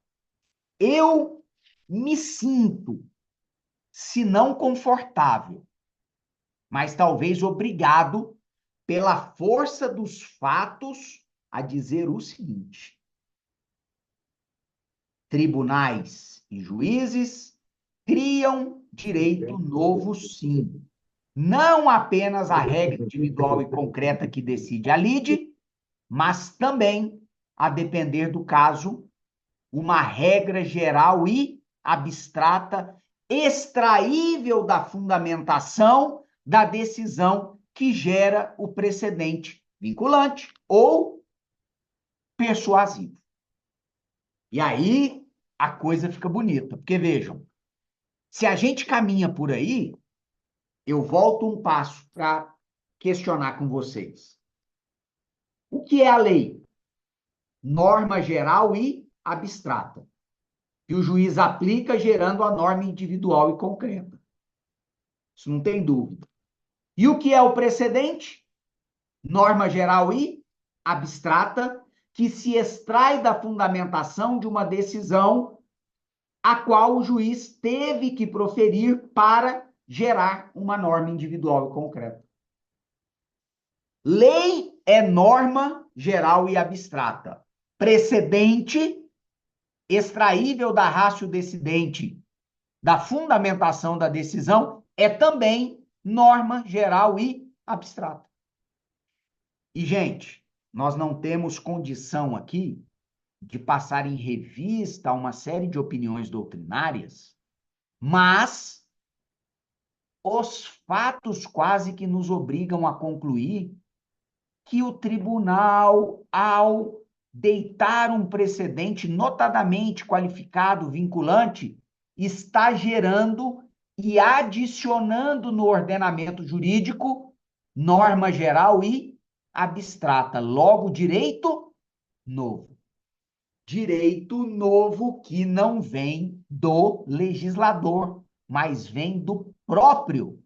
eu me sinto, se não confortável, mas talvez obrigado, pela força dos fatos, a dizer o seguinte: tribunais e juízes criam direito novo, sim. Não apenas a regra individual e concreta que decide a lide, mas também, a depender do caso, uma regra geral e abstrata, extraível da fundamentação da decisão que gera o precedente vinculante ou persuasivo. E aí a coisa fica bonita, porque vejam, se a gente caminha por aí, eu volto um passo para questionar com vocês. O que é a lei? Norma geral e abstrata, que o juiz aplica gerando a norma individual e concreta. Isso não tem dúvida. E o que é o precedente? Norma geral e abstrata, que se extrai da fundamentação de uma decisão a qual o juiz teve que proferir para gerar uma norma individual e concreta. Lei é norma geral e abstrata. Precedente, extraível da ratio decidente, da fundamentação da decisão, é também norma geral e abstrata. E, gente, nós não temos condição aqui de passar em revista uma série de opiniões doutrinárias, mas os fatos quase que nos obrigam a concluir que o tribunal, ao deitar um precedente notadamente qualificado, vinculante, está gerando e adicionando no ordenamento jurídico norma geral e abstrata. Logo, direito novo. Direito novo que não vem do legislador, mas vem do próprio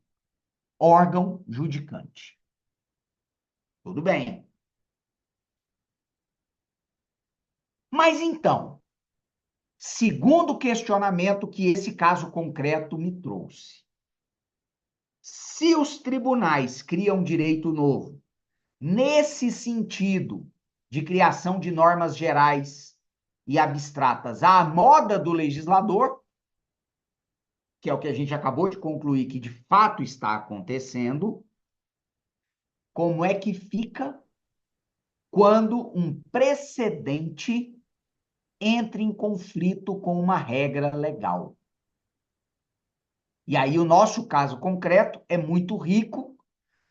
órgão judicante. Tudo bem. Mas então, segundo o questionamento que esse caso concreto me trouxe, se os tribunais criam direito novo, nesse sentido de criação de normas gerais e abstratas à moda do legislador, que é o que a gente acabou de concluir que de fato está acontecendo, como é que fica quando um precedente entra em conflito com uma regra legal? E aí o nosso caso concreto é muito rico,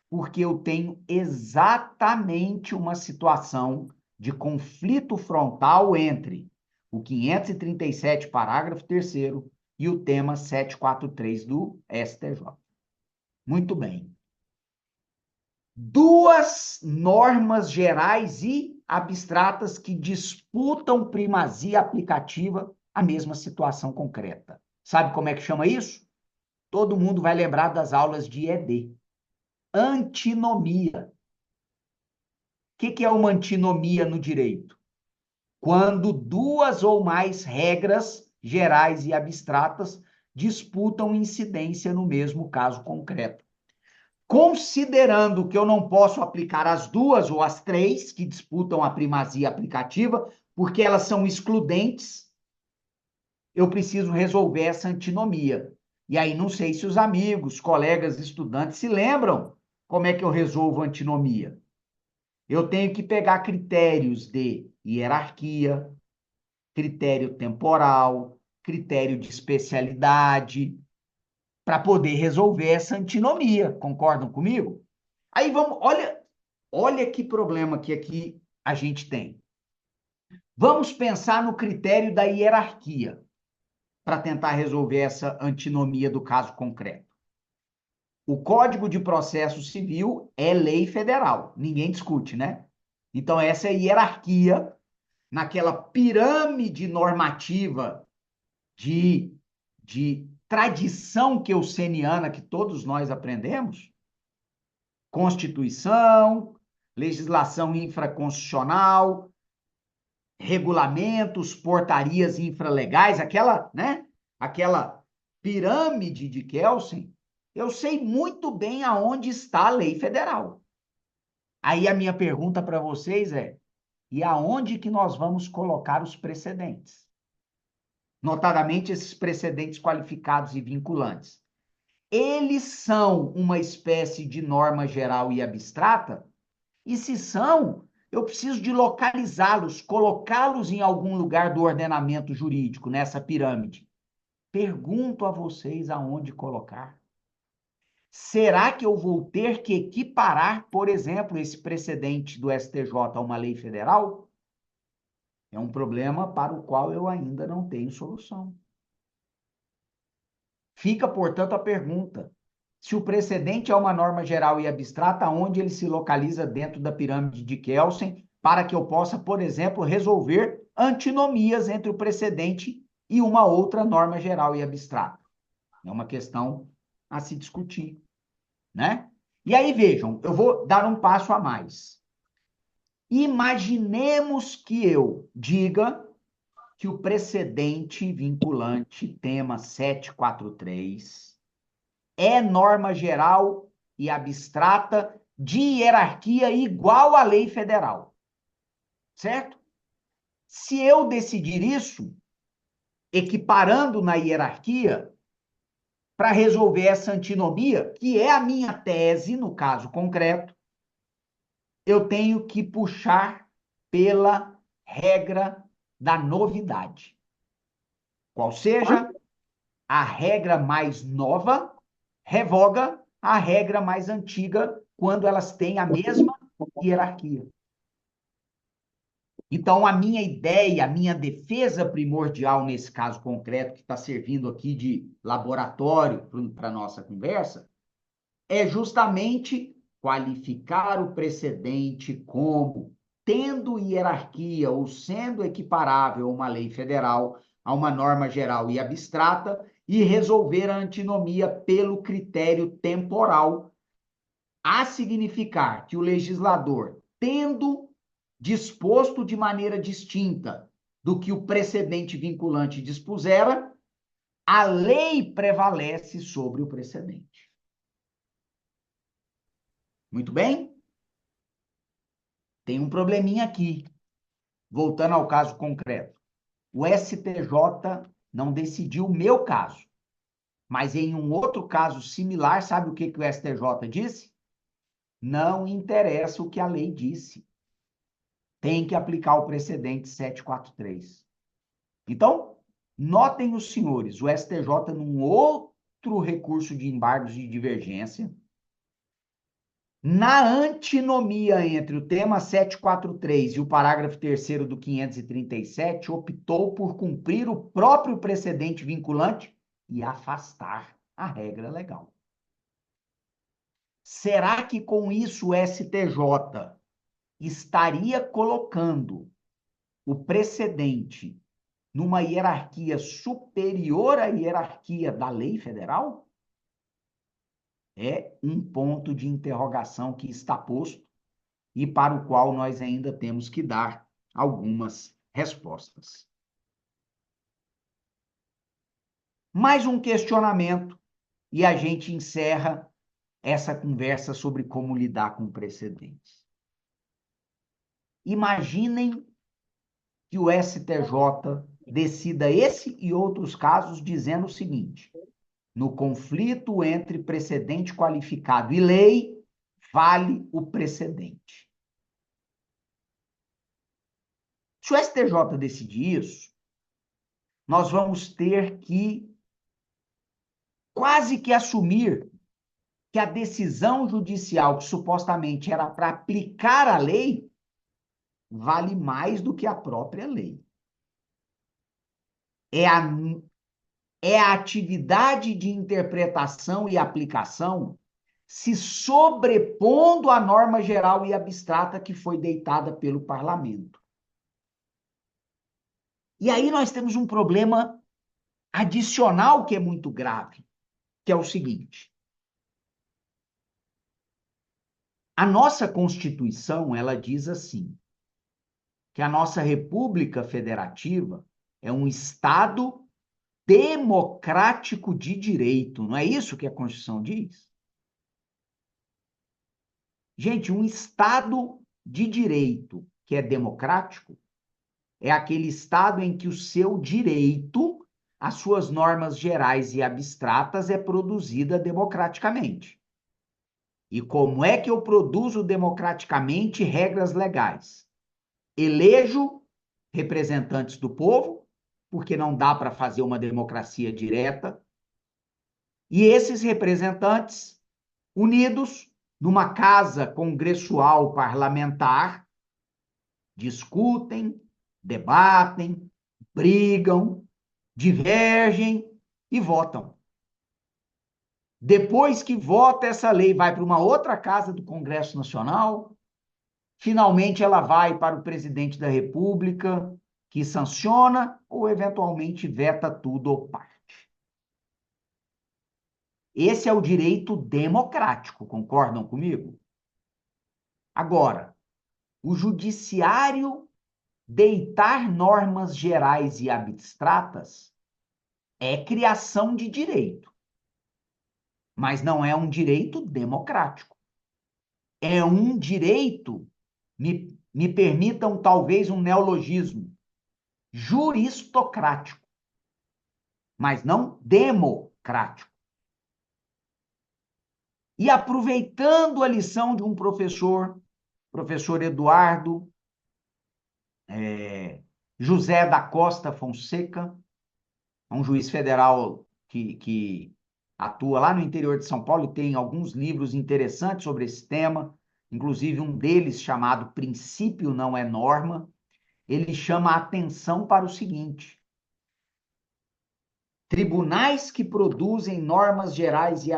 porque eu tenho exatamente uma situação de conflito frontal entre o 537, parágrafo 3º, e o tema 743 do STJ. Muito bem. Duas normas gerais e abstratas que disputam primazia aplicativa à mesma situação concreta. Sabe como é que chama isso? Todo mundo vai lembrar das aulas de ED. Antinomia. O que é uma antinomia no direito? Quando duas ou mais regras gerais e abstratas disputam incidência no mesmo caso concreto. Considerando que eu não posso aplicar as duas ou as três que disputam a primazia aplicativa, porque elas são excludentes, eu preciso resolver essa antinomia. E aí não sei se os amigos, colegas, estudantes se lembram como é que eu resolvo a antinomia. Eu tenho que pegar critérios de hierarquia, critério temporal, critério de especialidade, para poder resolver essa antinomia. Concordam comigo? Aí vamos, olha que problema que aqui a gente tem. Vamos pensar no critério da hierarquia para tentar resolver essa antinomia do caso concreto. O Código de Processo Civil é lei federal, ninguém discute, né? Então, essa é a hierarquia naquela pirâmide normativa de tradição kelseniana que todos nós aprendemos. Constituição, legislação infraconstitucional, regulamentos, portarias infralegais, aquela, né? Aquela pirâmide de Kelsen. Eu sei muito bem aonde está a lei federal. Aí a minha pergunta para vocês é: e aonde que nós vamos colocar os precedentes? Notadamente esses precedentes qualificados e vinculantes. Eles são uma espécie de norma geral e abstrata? E se são, eu preciso de localizá-los, colocá-los em algum lugar do ordenamento jurídico, nessa pirâmide. Pergunto a vocês aonde colocar. Será que eu vou ter que equiparar, por exemplo, esse precedente do STJ a uma lei federal? É um problema para o qual eu ainda não tenho solução. Fica, portanto, a pergunta: se o precedente é uma norma geral e abstrata, onde ele se localiza dentro da pirâmide de Kelsen, para que eu possa, por exemplo, resolver antinomias entre o precedente e uma outra norma geral e abstrata? É uma questão a se discutir, né? E aí, vejam, eu vou dar um passo a mais. Imaginemos que eu diga que o precedente vinculante, tema 743, é norma geral e abstrata de hierarquia igual à lei federal. Certo? Se eu decidir isso, equiparando na hierarquia, para resolver essa antinomia, que é a minha tese, no caso concreto, eu tenho que puxar pela regra da novidade. Qual seja, a regra mais nova revoga a regra mais antiga quando elas têm a mesma hierarquia. Então, a minha ideia, a minha defesa primordial nesse caso concreto, que está servindo aqui de laboratório para a nossa conversa, é justamente qualificar o precedente como tendo hierarquia ou sendo equiparável a uma lei federal, a uma norma geral e abstrata, e resolver a antinomia pelo critério temporal, a significar que o legislador, tendo disposto de maneira distinta do que o precedente vinculante dispusera, a lei prevalece sobre o precedente. Muito bem? Tem um probleminha aqui. Voltando ao caso concreto. O STJ não decidiu o meu caso, mas em um outro caso similar, sabe o que o STJ disse? Não interessa o que a lei disse. Tem que aplicar o precedente 743. Então, notem os senhores, o STJ, num outro recurso de embargos de divergência, na antinomia entre o tema 743 e o parágrafo 3º do 537, optou por cumprir o próprio precedente vinculante e afastar a regra legal. Será que com isso o STJ estaria colocando o precedente numa hierarquia superior à hierarquia da lei federal? É um ponto de interrogação que está posto e para o qual nós ainda temos que dar algumas respostas. Mais um questionamento e a gente encerra essa conversa sobre como lidar com precedentes. Imaginem que o STJ decida esse e outros casos dizendo o seguinte: no conflito entre precedente qualificado e lei, vale o precedente. Se o STJ decidir isso, nós vamos ter que quase que assumir que a decisão judicial que supostamente era para aplicar a lei vale mais do que a própria lei. É a atividade de interpretação e aplicação se sobrepondo à norma geral e abstrata que foi deitada pelo parlamento. E aí nós temos um problema adicional que é muito grave, que é o seguinte: a nossa Constituição, ela diz assim, que a nossa República Federativa é um Estado democrático de direito. Não é isso que a Constituição diz? Gente, um Estado de direito que é democrático é aquele Estado em que o seu direito, as suas normas gerais e abstratas, é produzida democraticamente. E como é que eu produzo democraticamente regras legais? Elejo representantes do povo, porque não dá para fazer uma democracia direta, e esses representantes, unidos numa casa congressual parlamentar, discutem, debatem, brigam, divergem e votam. Depois que vota, essa lei vai para uma outra casa do Congresso Nacional, finalmente ela vai para o presidente da República, que sanciona ou eventualmente veta tudo ou parte. Esse é o direito democrático, concordam comigo? Agora, o judiciário deitar normas gerais e abstratas é criação de direito, mas não é um direito democrático. É um direito, me permitam talvez um neologismo, juristocrático, mas não democrático. E aproveitando a lição de um professor Eduardo José da Costa Fonseca, um juiz federal que atua lá no interior de São Paulo e tem alguns livros interessantes sobre esse tema, inclusive um deles chamado Princípio Não é Norma. ele chama a atenção para o seguinte: tribunais que produzem normas gerais e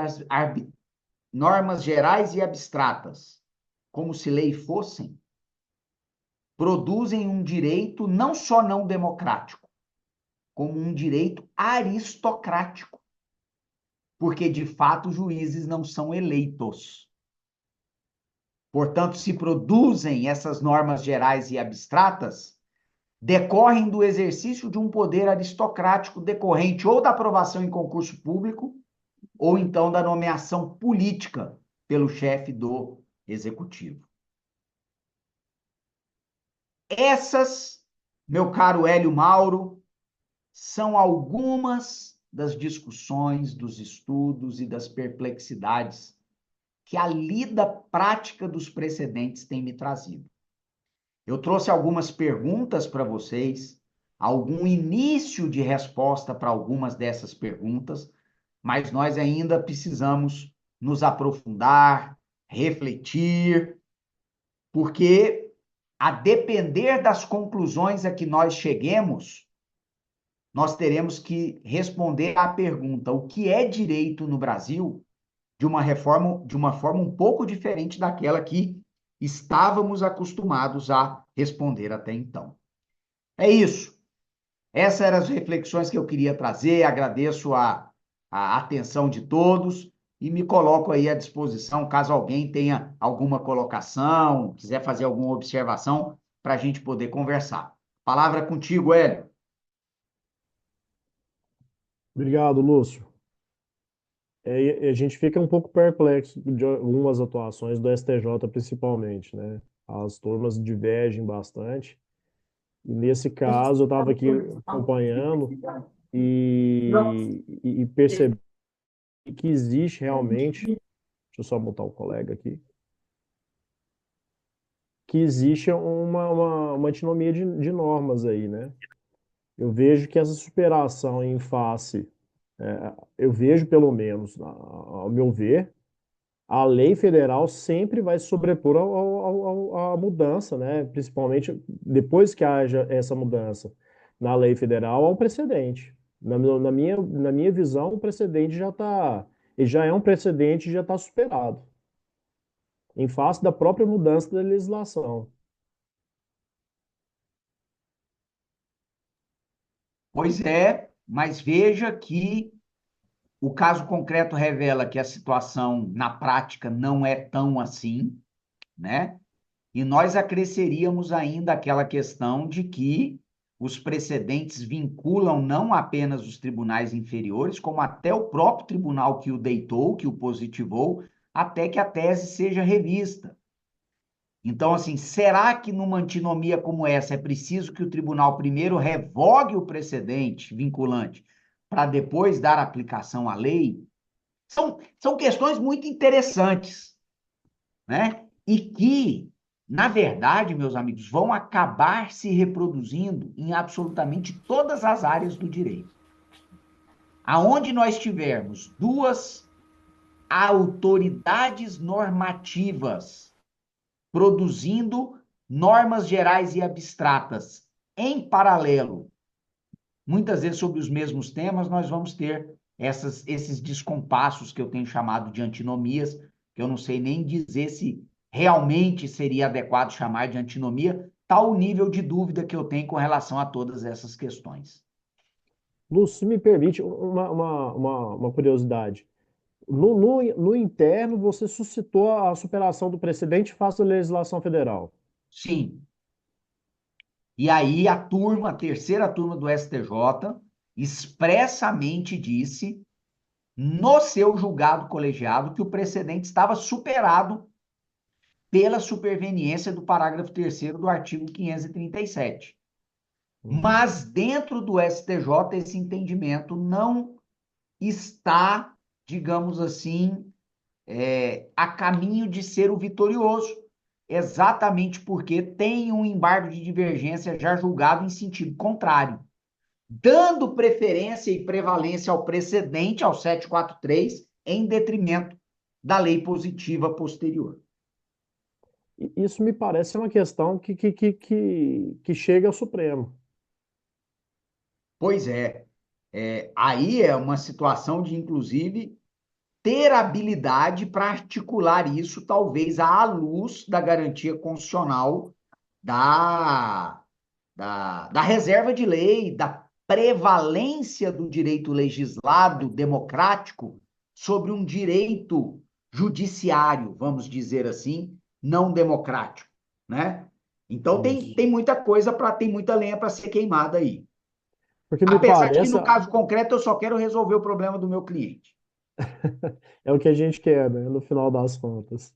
abstratas, como se lei fossem, produzem um direito não só não democrático, como um direito aristocrático, porque de fato juízes não são eleitos. Portanto, se produzem essas normas gerais e abstratas, decorrem do exercício de um poder aristocrático decorrente ou da aprovação em concurso público, ou então da nomeação política pelo chefe do executivo. Essas, meu caro Hélio Mauro, são algumas das discussões, dos estudos e das perplexidades que a lida prática dos precedentes tem me trazido. Eu trouxe algumas perguntas para vocês, algum início de resposta para algumas dessas perguntas, mas nós ainda precisamos nos aprofundar, refletir, porque a depender das conclusões a que nós cheguemos, nós teremos que responder à pergunta: o que é direito no Brasil? De uma forma um pouco diferente daquela que estávamos acostumados a responder até então. É isso. Essas eram as reflexões que eu queria trazer. Agradeço a atenção de todos e me coloco aí à disposição, caso alguém tenha alguma colocação, quiser fazer alguma observação, para a gente poder conversar. Palavra contigo, Hélio. Obrigado, Lúcio. A gente fica um pouco perplexo de algumas atuações do STJ, principalmente, né? As turmas divergem bastante. E nesse caso, eu estava aqui acompanhando e percebi que existe realmente, deixa eu só botar o colega aqui, que existe uma antinomia de normas aí, né? Eu vejo que essa superação em face, eu vejo pelo menos, ao meu ver, a lei federal sempre vai se sobrepor à mudança, né? Principalmente depois que haja essa mudança na lei federal, há um precedente. Na minha visão, o precedente já é um precedente e já está superado, em face da própria mudança da legislação. Pois é, mas veja que o caso concreto revela que a situação na prática não é tão assim, né? E nós acresceríamos ainda aquela questão de que os precedentes vinculam não apenas os tribunais inferiores, como até o próprio tribunal que o deitou, que o positivou, até que a tese seja revista. Então, assim, será que numa antinomia como essa é preciso que o tribunal primeiro revogue o precedente vinculante para depois dar aplicação à lei? São questões muito interessantes, né? E que, na verdade, meus amigos, vão acabar se reproduzindo em absolutamente todas as áreas do direito. Aonde nós tivermos duas autoridades normativas produzindo normas gerais e abstratas em paralelo, muitas vezes sobre os mesmos temas, nós vamos ter esses descompassos que eu tenho chamado de antinomias, que eu não sei nem dizer se realmente seria adequado chamar de antinomia, tal o nível de dúvida que eu tenho com relação a todas essas questões. Lúcio, se me permite uma curiosidade. No interno, você suscitou a superação do precedente face à legislação federal. Sim. E aí a terceira turma do STJ, expressamente disse, no seu julgado colegiado, que o precedente estava superado pela superveniência do parágrafo 3º do artigo 537. Mas dentro do STJ esse entendimento não está, digamos assim, a caminho de ser o vitorioso, exatamente porque tem um embargo de divergência já julgado em sentido contrário, dando preferência e prevalência ao precedente, ao 743, em detrimento da lei positiva posterior. Isso me parece uma questão que chega ao Supremo. Pois é, aí é uma situação de, inclusive, ter habilidade para articular isso, talvez à luz da garantia constitucional da, da reserva de lei, da prevalência do direito legislado democrático sobre um direito judiciário, vamos dizer assim, não democrático, né? Então Isso. tem muita coisa para, tem muita lenha para ser queimada aí. Porque me Apesar de que parece, no caso concreto eu só quero resolver o problema do meu cliente. é o que a gente quer, né, no final das contas.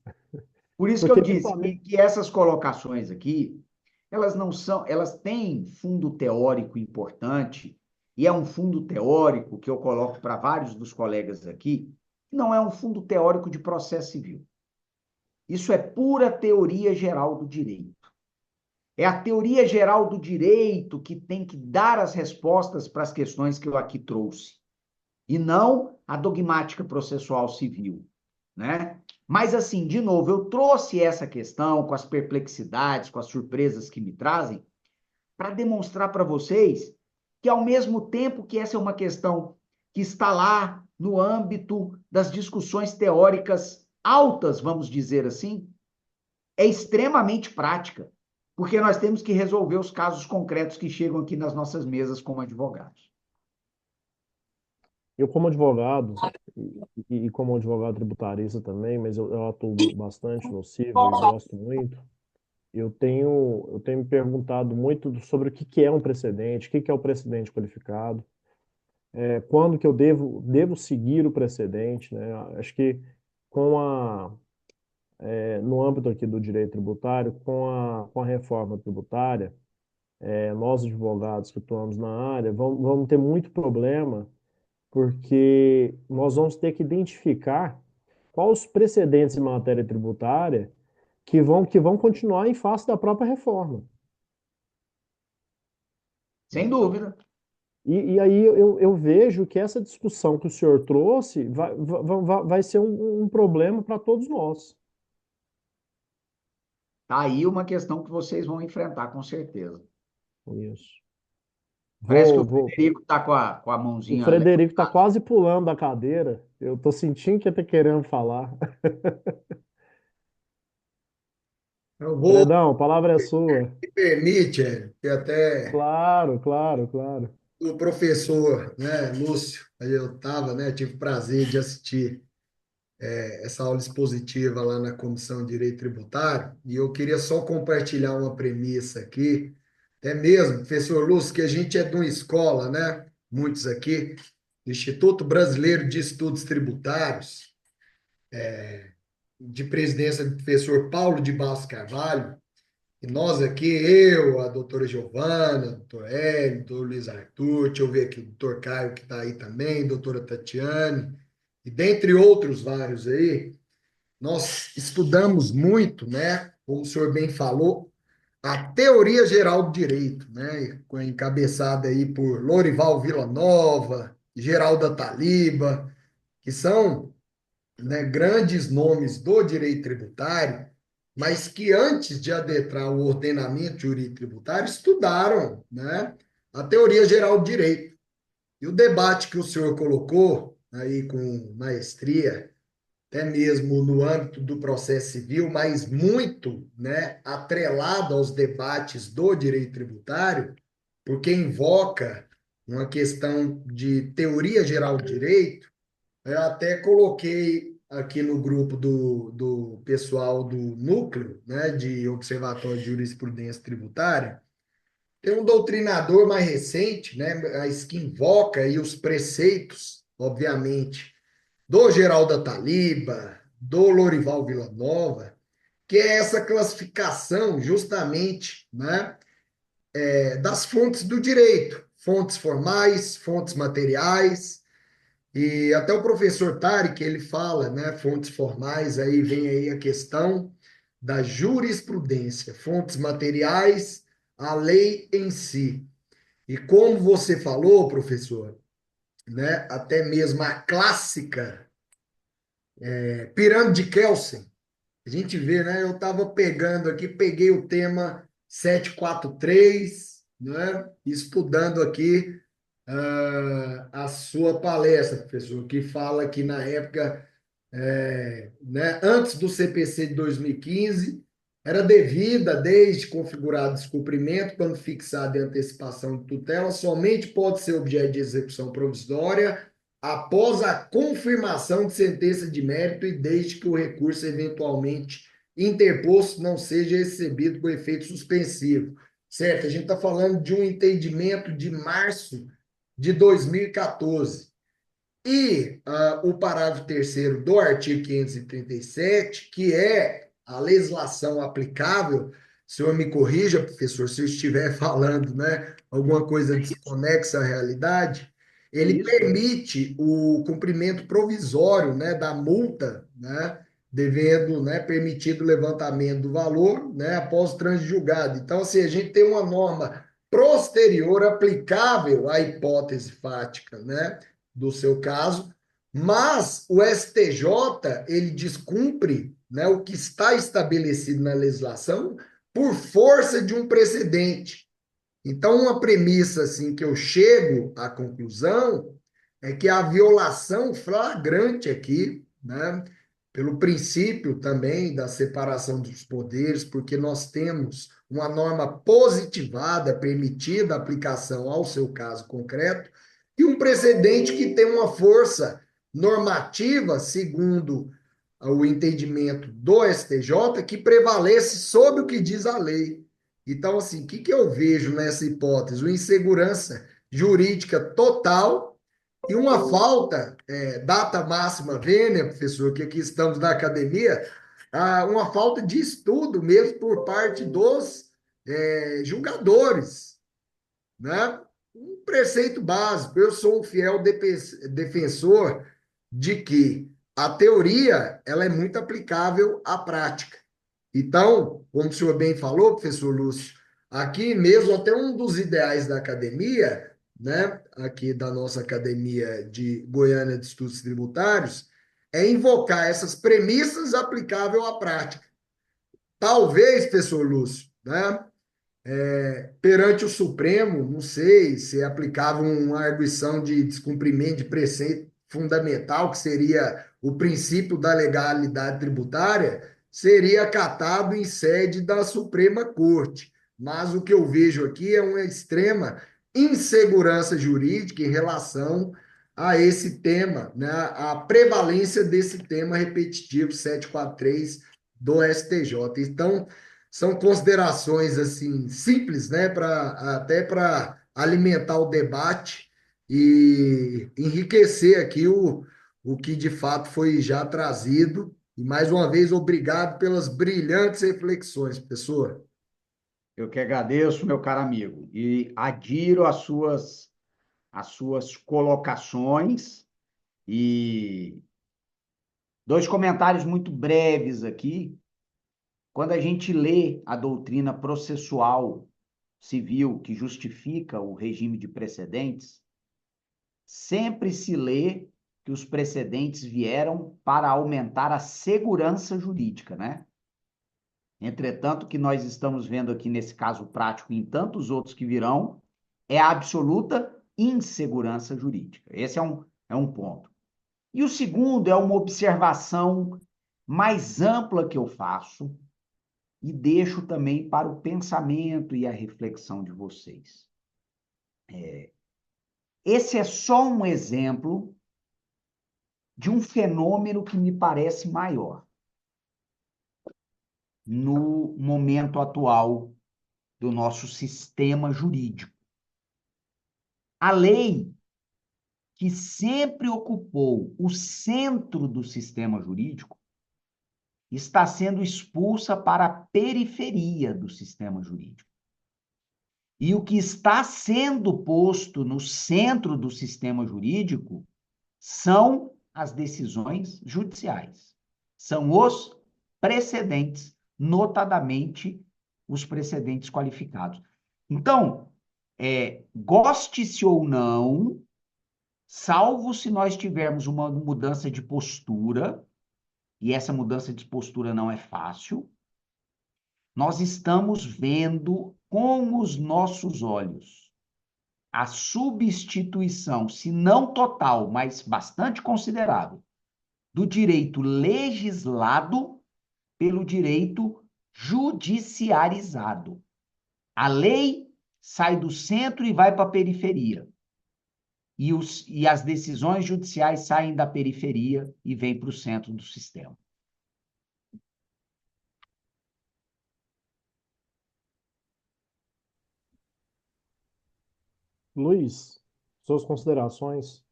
Por isso que eu Porque me disse parece, que essas colocações aqui, elas não são, elas têm fundo teórico importante, e é um fundo teórico que eu coloco para vários dos colegas aqui, não é um fundo teórico de processo civil. Isso é pura teoria geral do direito. É a teoria geral do direito que tem que dar as respostas para as questões que eu aqui trouxe, e não a dogmática processual civil, né? Mas assim, de novo, eu trouxe essa questão com as perplexidades, com as surpresas que me trazem, para demonstrar para vocês que ao mesmo tempo que essa é uma questão que está lá no âmbito das discussões teóricas altas, vamos dizer assim, é extremamente prática, porque nós temos que resolver os casos concretos que chegam aqui nas nossas mesas como advogados. eu como advogado, e como advogado tributarista também, mas eu atuo bastante no civil e gosto muito, eu tenho me perguntado muito sobre o que é um precedente, o que é o precedente qualificado, quando que eu devo seguir o precedente, né? Acho que com no âmbito aqui do direito tributário, com a reforma tributária, nós advogados que atuamos na área, vamos ter muito problema, porque nós vamos ter que identificar quais os precedentes em matéria tributária que vão continuar em face da própria reforma. Sem dúvida. E aí eu vejo que essa discussão que o senhor trouxe vai ser um problema para todos nós. Tá aí uma questão que vocês vão enfrentar com certeza. Isso. Parece que o Vou. Frederico está com a O mãozinha Frederico está levantada. quase pulando da cadeira. Eu estou sentindo que ele está querendo falar. Eu vou, Fredão, a palavra é sua. me permite, que até Claro, claro, claro. o professor, né, Lúcio, aí eu estava, né, tive o prazer de assistir essa aula expositiva lá na Comissão de Direito Tributário, e eu queria só compartilhar uma premissa aqui, até mesmo, professor Lúcio, que a gente é de uma escola, né, muitos aqui, Instituto Brasileiro de Estudos Tributários, de presidência do professor Paulo de Barros Carvalho, e nós aqui, eu, a doutora Giovana, o doutor Hélio, o doutor Luiz Arthur, deixa eu ver aqui, o doutor Caio que está aí também, doutora Tatiane, e dentre outros vários aí, nós estudamos muito, né, como o senhor bem falou, a teoria geral do direito, né, encabeçada aí por Lorival Villanova, Geralda Taliba, que são, né, grandes nomes do direito tributário, mas que antes de adentrar o ordenamento jurídico tributário estudaram, né, a teoria geral do direito. E o debate que o senhor colocou aí com maestria, até mesmo no âmbito do processo civil, mas muito, né, atrelado aos debates do direito tributário, porque invoca uma questão de teoria geral do direito. Eu até coloquei aqui no grupo do pessoal do núcleo, né, de Observatório de Jurisprudência Tributária. Tem um doutrinador mais recente, né, mas que invoca aí os preceitos, obviamente, do Geraldo Taliba, do Lorival Villanova, que é essa classificação justamente, né, das fontes do direito, fontes formais, fontes materiais, e até o professor Tarek, ele fala, né, fontes formais, aí vem aí a questão da jurisprudência, fontes materiais, a lei em si. E como você falou, professor, né, até mesmo a clássica pirâmide de Kelsen, A gente vê, né? Eu estava pegando aqui, peguei o tema 743, né? Estudando aqui a sua palestra, professor, que fala que na época, né, antes do CPC de 2015, era devida, desde configurado descumprimento, quando fixado em antecipação de tutela, somente pode ser objeto de execução provisória após a confirmação de sentença de mérito e desde que o recurso eventualmente interposto não seja recebido com efeito suspensivo. Certo? A gente está falando de um entendimento de março de 2014. O parágrafo terceiro do artigo 537, que é a legislação aplicável, o senhor me corrija, professor, se eu estiver falando, né, alguma coisa desconexa à realidade, ele Isso. permite o cumprimento provisório, né, da multa, né, devendo, né, permitido o levantamento do valor, né, após o trânsito julgado. Então, assim, a gente tem uma norma posterior aplicável à hipótese fática, né, do seu caso, mas o STJ ele descumpre, né, o que está estabelecido na legislação por força de um precedente. Então, uma premissa assim que eu chego à conclusão é que a violação flagrante aqui, né, pelo princípio também da separação dos poderes, porque nós temos uma norma positivada, permitida a aplicação ao seu caso concreto, e um precedente que tem uma força normativa, segundo o entendimento do STJ, que prevalece sobre o que diz a lei. Então, assim, o que eu vejo nessa hipótese? Uma insegurança jurídica total e uma falta, data máxima vênia, professor, que aqui estamos na academia, uma falta de estudo mesmo por parte dos julgadores, né? Um preceito básico. Eu sou um fiel defensor de que a teoria ela é muito aplicável à prática. Então, como o senhor bem falou, professor Lúcio, aqui mesmo até um dos ideais da academia, né, aqui da nossa Academia de Goiânia de Estudos Tributários, é invocar essas premissas aplicáveis à prática. Talvez, professor Lúcio, né, perante o Supremo, não sei se aplicava uma arguição de descumprimento de preceito fundamental, que seria o princípio da legalidade tributária, seria acatado em sede da Suprema Corte. Mas o que eu vejo aqui é uma extrema insegurança jurídica em relação a esse tema, né? A prevalência desse tema repetitivo 743 do STJ. Então, são considerações assim simples, né, até para alimentar o debate e enriquecer aqui o que de fato foi já trazido. E mais uma vez, obrigado pelas brilhantes reflexões, professor. Eu que agradeço, meu caro amigo, e adiro às suas colocações e dois comentários muito breves aqui. Quando a gente lê a doutrina processual civil que justifica o regime de precedentes, sempre se lê que os precedentes vieram para aumentar a segurança jurídica, né? Entretanto, o que nós estamos vendo aqui nesse caso prático e em tantos outros que virão é a absoluta insegurança jurídica. Esse é um ponto. E o segundo é uma observação mais ampla que eu faço e deixo também para o pensamento e a reflexão de vocês. Esse é só um exemplo de um fenômeno que me parece maior no momento atual do nosso sistema jurídico. A lei que sempre ocupou o centro do sistema jurídico está sendo expulsa para a periferia do sistema jurídico. E o que está sendo posto no centro do sistema jurídico são as decisões judiciais, são os precedentes, notadamente os precedentes qualificados. Então, goste-se ou não, salvo se nós tivermos uma mudança de postura, e essa mudança de postura não é fácil, nós estamos vendo com os nossos olhos a substituição, se não total, mas bastante considerável, do direito legislado pelo direito judiciarizado. A lei sai do centro e vai para a periferia. E as decisões judiciais saem da periferia e vêm para o centro do sistema. Luiz, suas considerações?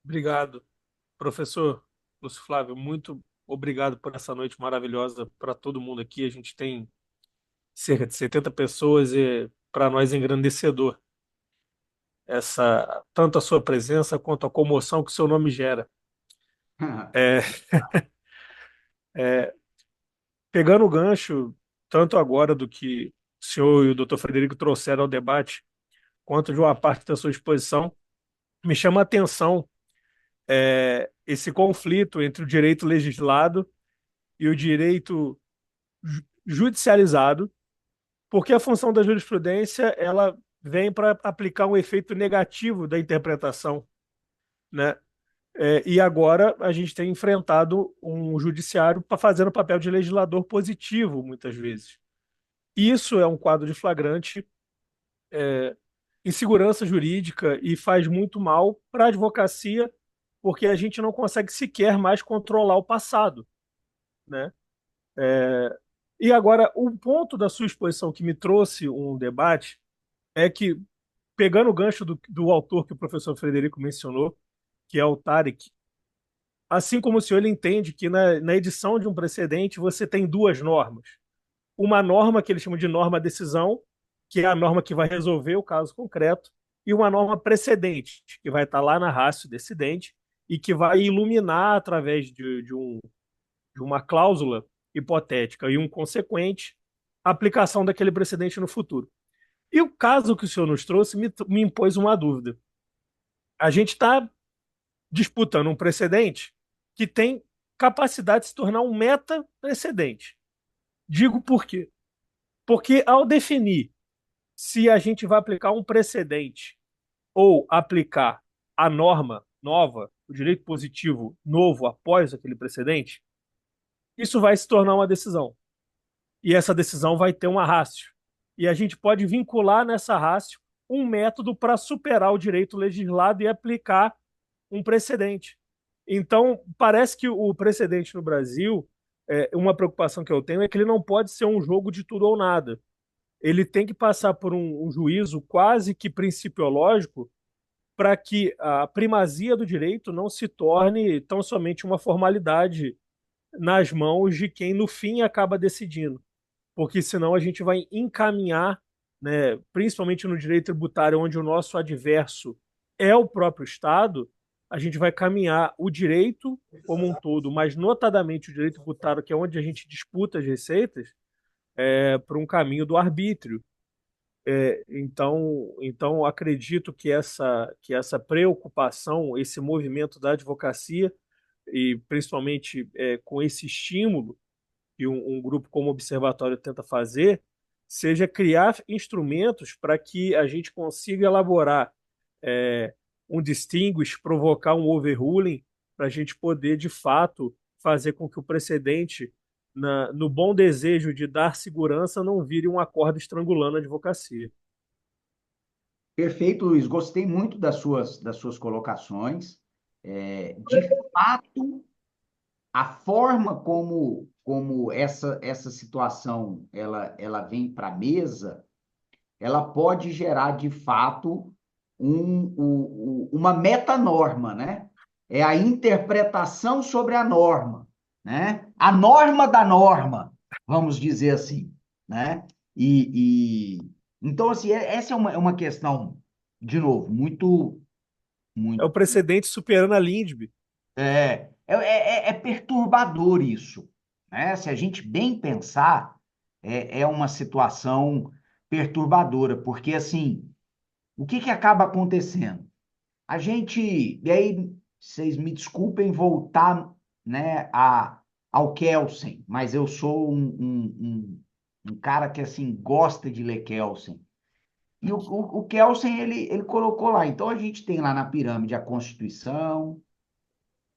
Obrigado, professor Lúcio Flávio. Muito obrigado por essa noite maravilhosa para todo mundo aqui. A gente tem cerca de 70 pessoas e para nós é engrandecedor tanto a sua presença quanto a comoção que o seu nome gera. É, pegando o gancho, tanto agora do que o senhor e o doutor Frederico trouxeram ao debate, quanto de uma parte da sua exposição, me chama a atenção esse conflito entre o direito legislado e o direito judicializado, porque a função da jurisprudência ela vem para aplicar um efeito negativo da interpretação, né? E agora a gente tem enfrentado um judiciário fazendo papel de legislador positivo, muitas vezes. Isso é um quadro de flagrante insegurança jurídica e faz muito mal para a advocacia, porque a gente não consegue sequer mais controlar o passado, né? E agora, o ponto da sua exposição que me trouxe um debate é que, pegando o gancho do autor que o professor Frederico mencionou, que é o Tarek, assim como o senhor, ele entende que na edição de um precedente você tem duas normas. Uma norma que ele chama de norma-decisão, que é a norma que vai resolver o caso concreto, e uma norma precedente, que vai estar lá na ratio decidente e que vai iluminar através de uma cláusula hipotética e um consequente aplicação daquele precedente no futuro. E o caso que o senhor nos trouxe me impôs uma dúvida. A gente está disputando um precedente que tem capacidade de se tornar um meta-precedente. Digo por quê? Porque ao definir se a gente vai aplicar um precedente ou aplicar a norma nova, o direito positivo novo após aquele precedente, isso vai se tornar uma decisão. E essa decisão vai ter uma ratio. E a gente pode vincular nessa ratio um método para superar o direito legislado e aplicar um precedente. Então, parece que o precedente no Brasil, uma preocupação que eu tenho é que ele não pode ser um jogo de tudo ou nada. Ele tem que passar por um juízo quase que principiológico para que a primazia do direito não se torne tão somente uma formalidade nas mãos de quem, no fim, acaba decidindo. Porque senão a gente vai encaminhar, né, principalmente no direito tributário, onde o nosso adverso é o próprio Estado, a gente vai caminhar o direito como um todo, mas notadamente o direito tributário, que é onde a gente disputa as receitas, para um caminho do arbítrio. Então acredito que essa preocupação, esse movimento da advocacia, e principalmente com esse estímulo que um grupo como o Observatório tenta fazer, seja criar instrumentos para que a gente consiga elaborar um distinguish, provocar um overruling, para a gente poder, de fato, fazer com que o precedente, no bom desejo de dar segurança, não vire uma corda estrangulando a advocacia. Perfeito, Luiz. Gostei muito das suas colocações. De fato, a forma como essa situação ela vem para a mesa, ela pode gerar, de fato, uma metanorma, né? É a interpretação sobre a norma, né? A norma da norma, vamos dizer assim, né? Então, assim, essa é uma questão, de novo, muito, É o muito precedente superando a LINDB. é perturbador isso, né? Se a gente bem pensar, é uma situação perturbadora, porque assim, o que acaba acontecendo? A gente, e aí vocês me desculpem voltar né, ao Kelsen, mas eu sou um cara que, assim, gosta de ler Kelsen. E o Kelsen, ele colocou lá. Então, a gente tem lá na pirâmide a Constituição,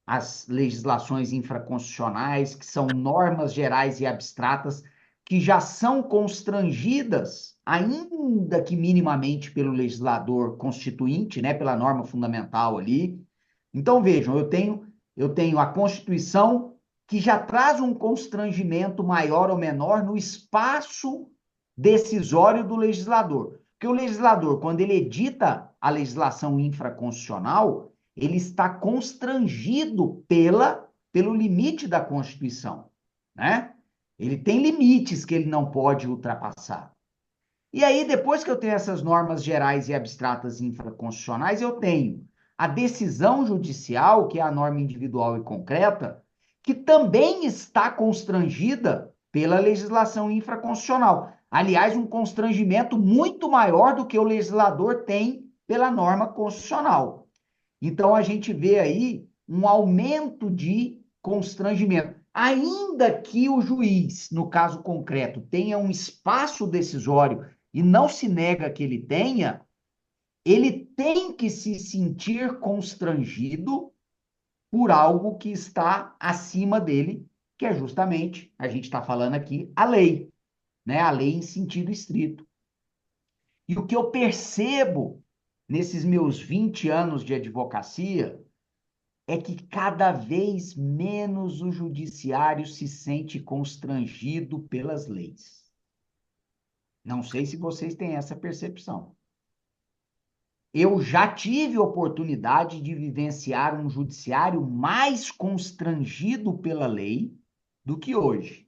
as legislações infraconstitucionais, que são normas gerais e abstratas, que já são constrangidas, ainda que minimamente, pelo legislador constituinte, né, pela norma fundamental ali. Então, vejam, eu tenho a Constituição, que já traz um constrangimento maior ou menor no espaço decisório do legislador. Porque o legislador, quando ele edita a legislação infraconstitucional, ele está constrangido pelo limite da Constituição, né? Ele tem limites que ele não pode ultrapassar. E aí, depois que eu tenho essas normas gerais e abstratas infraconstitucionais, eu tenho a decisão judicial, que é a norma individual e concreta, que também está constrangida pela legislação infraconstitucional. Aliás, um constrangimento muito maior do que o legislador tem pela norma constitucional. Então, a gente vê aí um aumento de constrangimento. Ainda que o juiz, no caso concreto, tenha um espaço decisório e não se nega que ele tenha, ele tem que se sentir constrangido por algo que está acima dele, que é justamente, a gente está falando aqui, a lei, né? A lei em sentido estrito. E o que eu percebo nesses meus 20 anos de advocacia é que cada vez menos o judiciário se sente constrangido pelas leis. Não sei se vocês têm essa percepção. Eu já tive oportunidade de vivenciar um judiciário mais constrangido pela lei do que hoje.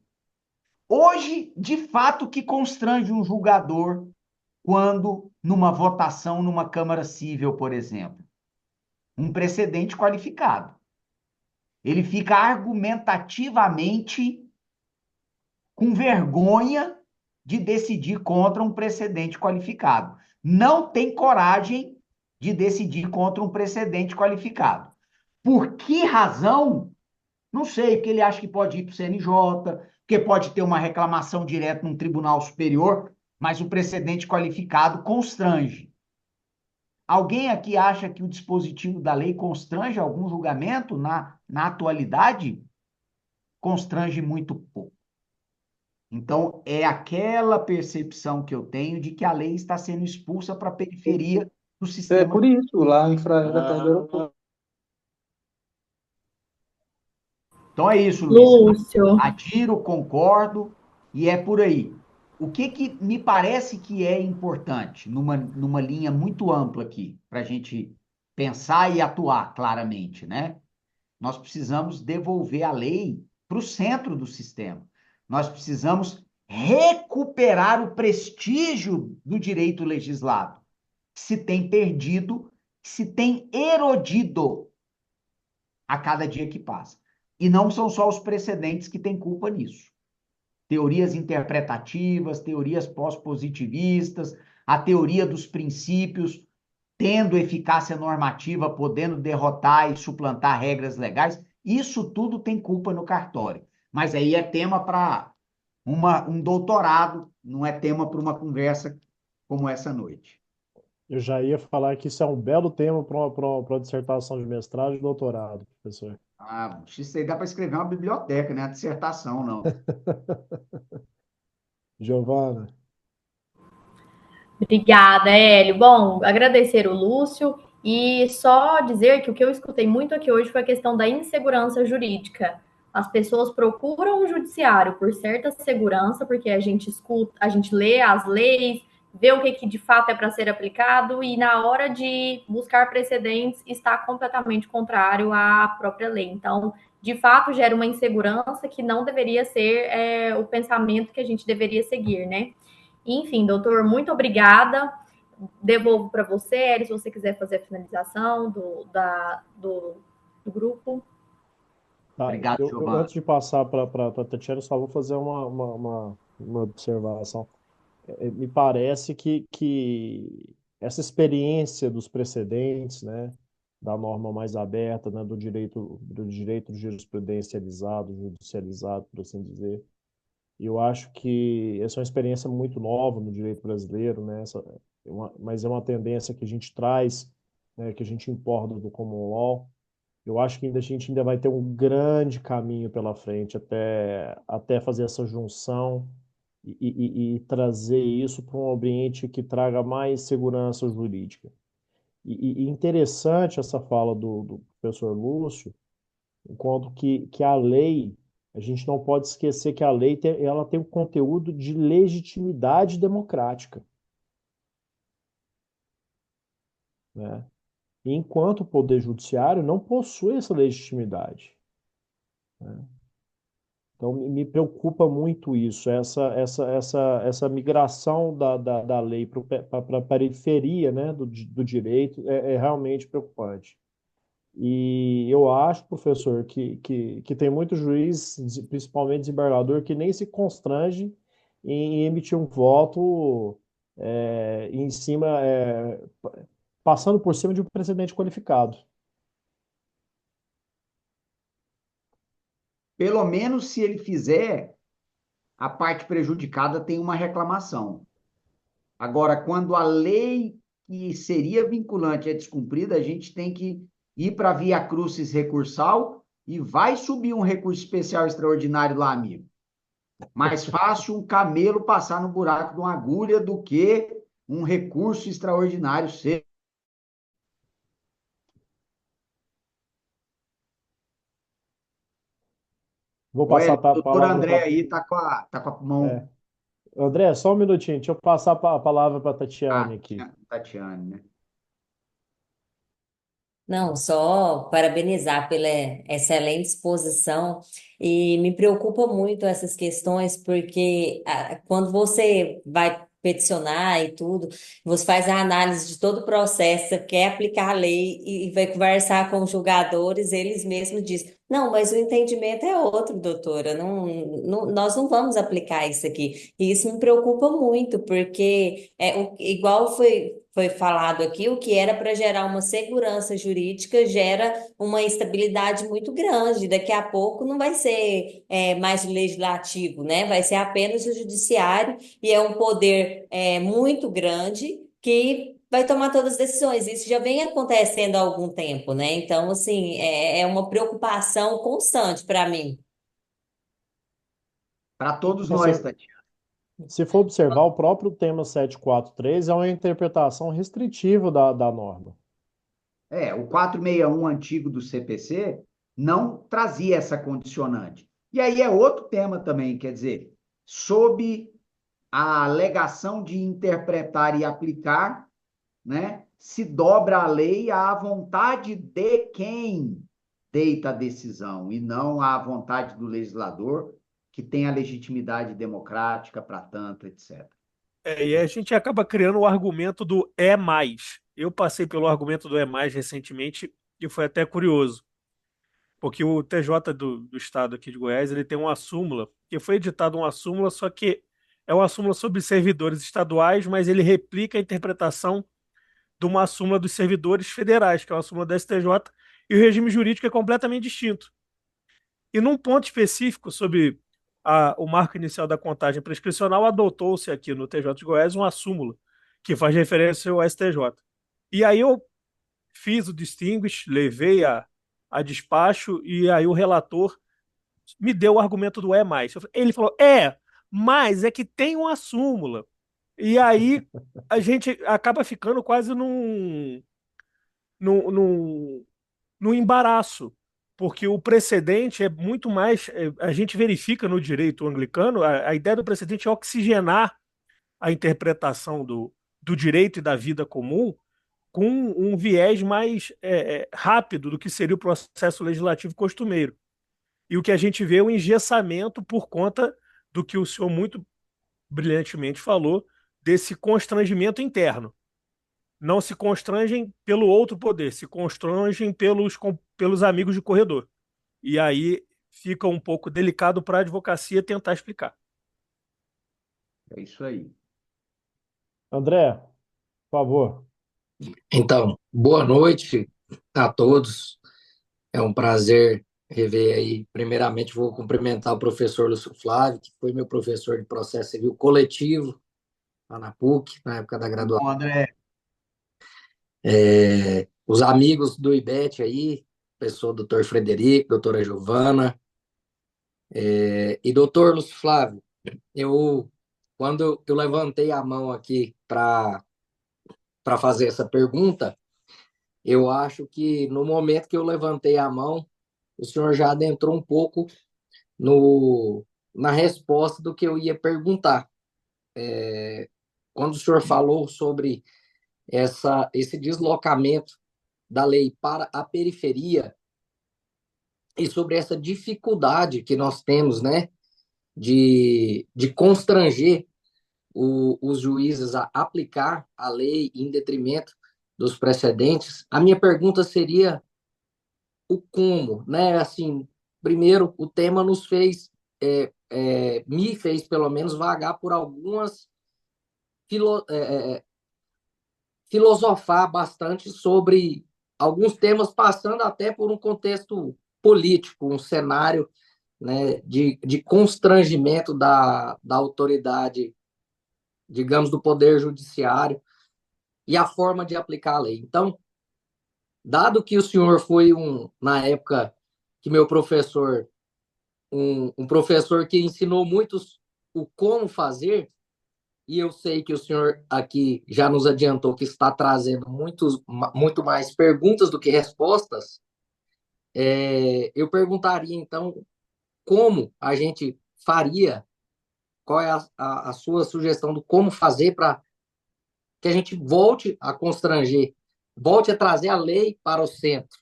Hoje, de fato, que constrange um julgador quando, numa votação numa Câmara Cível, por exemplo, um precedente qualificado. Ele fica argumentativamente com vergonha de decidir contra um precedente qualificado. Não tem coragem de decidir contra um precedente qualificado. Por que razão? Não sei, porque ele acha que pode ir para o CNJ, porque pode ter uma reclamação direta num tribunal superior, mas o precedente qualificado constrange. Alguém aqui acha que o dispositivo da lei constrange algum julgamento na atualidade? Constrange muito pouco. Então, é aquela percepção que eu tenho de que a lei está sendo expulsa para a periferia do É sistema. por isso, lá em Fraga da perto do aeroporto. Então, é isso, Luiz. Lúcio, Adiro, concordo, e é por aí. O que me parece que é importante, numa linha muito ampla aqui, para a gente pensar e atuar claramente, né? Nós precisamos devolver a lei para o centro do sistema. Nós precisamos recuperar o prestígio do direito legislado, que se tem perdido, que se tem erodido a cada dia que passa. E não são só os precedentes que têm culpa nisso. Teorias interpretativas, teorias pós-positivistas, a teoria dos princípios tendo eficácia normativa, podendo derrotar e suplantar regras legais, isso tudo tem culpa no cartório. Mas aí é tema para um doutorado, não é tema para uma conversa como essa noite. Eu já ia falar que isso é um belo tema para uma dissertação de mestrado e doutorado, professor. Ah, isso aí dá para escrever uma biblioteca, né? A dissertação, não. Giovana, obrigada, Hélio. Bom, agradecer o Lúcio e só dizer que o que eu escutei muito aqui hoje foi a questão da insegurança jurídica. As pessoas procuram o judiciário por certa segurança, porque a gente escuta, a gente lê as leis, vê o que de fato é para ser aplicado, e na hora de buscar precedentes está completamente contrário à própria lei. Então, de fato, gera uma insegurança que não deveria ser o pensamento que a gente deveria seguir, né? Enfim, doutor, muito obrigada. Devolvo para você, Eri, se você quiser fazer a finalização do grupo. tá, Obrigado, eu, Giovana. antes de passar para a Tatiana, só vou fazer uma observação. Me parece que essa experiência dos precedentes, né, da norma mais aberta, né, do direito jurisprudencializado, judicializado, por assim dizer. E eu acho que essa é uma experiência muito nova no direito brasileiro, né? Mas é uma tendência que a gente traz, né, que a gente importa do common law. Eu acho que a gente ainda vai ter um grande caminho pela frente até fazer essa junção e trazer isso para um ambiente que traga mais segurança jurídica. E interessante essa fala do professor Lúcio, enquanto que a lei, a gente não pode esquecer que a lei ela tem um conteúdo de legitimidade democrática, né? Enquanto o Poder Judiciário não possui essa legitimidade, né? Então, me preocupa muito isso, essa migração da lei para a periferia, né, do direito é realmente preocupante. E eu acho, professor, que tem muito juiz, principalmente desembargador, que nem se constrange em emitir um voto em cima, passando por cima de um precedente qualificado. Pelo menos se ele fizer, a parte prejudicada tem uma reclamação. Agora, quando a lei que seria vinculante é descumprida, a gente tem que ir para a via crucis recursal e vai subir um recurso especial extraordinário lá, amigo. Mais fácil um camelo passar no buraco de uma agulha do que um recurso extraordinário ser. Vou passar Olha, a o doutor palavra André para. aí tá com a mão. André, só um minutinho, deixa eu passar a palavra para a Tatiane Ah, aqui. Tatiane, né? Não, só parabenizar pela excelente exposição e me preocupa muito essas questões porque quando você vai peticionar e tudo, você faz a análise de todo o processo, você quer aplicar a lei e vai conversar com os julgadores, eles mesmos dizem, não, mas o entendimento é outro, doutora, nós não vamos aplicar isso aqui. E isso me preocupa muito, porque igual foi falado aqui, o que era para gerar uma segurança jurídica gera uma instabilidade muito grande. Daqui a pouco não vai ser mais o legislativo, né? Vai ser apenas o judiciário, e é um poder muito grande que vai tomar todas as decisões. Isso já vem acontecendo há algum tempo, né? Então, assim, é uma preocupação constante para mim. Para todos É, nós, Tatiane. se for observar, o próprio tema 743 é uma interpretação restritiva da norma. O 461 antigo do CPC não trazia essa condicionante. E aí é outro tema também, quer dizer, sob a alegação de interpretar e aplicar, né, se dobra a lei à vontade de quem deita a decisão e não à vontade do legislador, que tem a legitimidade democrática para tanto, etc. E a gente acaba criando o argumento do é mais. Eu passei pelo argumento do é mais recentemente e foi até curioso, porque o TJ do estado aqui de Goiás, ele tem uma súmula, que foi editada uma súmula, só que é uma súmula sobre servidores estaduais, mas ele replica a interpretação de uma súmula dos servidores federais, que é uma súmula da STJ, e o regime jurídico é completamente distinto. E num ponto específico sobre o marco inicial da contagem prescricional, adotou-se aqui no TJ de Goiás uma súmula que faz referência ao STJ. E aí eu fiz o distinguish, levei a despacho, e aí o relator me deu o argumento do é mais. Ele falou, mas é que tem uma súmula. E aí a gente acaba ficando quase num, num, num embaraço, porque o precedente é muito mais. A gente verifica no direito anglicano, a ideia do precedente é oxigenar a interpretação do direito e da vida comum com um viés mais rápido do que seria o processo legislativo costumeiro. E o que a gente vê é o engessamento por conta do que o senhor muito brilhantemente falou, desse constrangimento interno. Não se constrangem pelo outro poder, se constrangem pelos amigos de corredor. E aí fica um pouco delicado para a advocacia tentar explicar. É isso aí. André, por favor. Então, boa noite. a todos. É um prazer rever aí. Primeiramente, vou cumprimentar o professor Lúcio Flávio, que foi meu professor de processo civil coletivo lá na PUC, na época da graduação. Bom, André, Os amigos do IBET aí, pessoa doutor Frederico, doutora Giovana, e doutor Lúcio Flávio, quando eu levantei a mão aqui para fazer essa pergunta, eu acho que no momento que eu levantei a mão, o senhor já adentrou um pouco no, na resposta do que eu ia perguntar. Quando o senhor falou sobre esse deslocamento da lei para a periferia e sobre essa dificuldade que nós temos, né, de constranger os juízes a aplicar a lei em detrimento dos precedentes, a minha pergunta seria o como, né? Assim, primeiro, o tema me fez pelo menos vagar por algumas filo, é, filosofar bastante sobre alguns temas, passando até por um contexto político, um cenário, né, de constrangimento da autoridade, digamos, do poder judiciário e a forma de aplicar a lei. Então, dado que o senhor foi na época que meu professor, um professor que ensinou muitos o como fazer, e eu sei que o senhor aqui já nos adiantou que está trazendo muito mais perguntas do que respostas, eu perguntaria, então, como a gente faria, qual é a sua sugestão do como fazer para que a gente volte a constranger, volte a trazer a lei para o centro.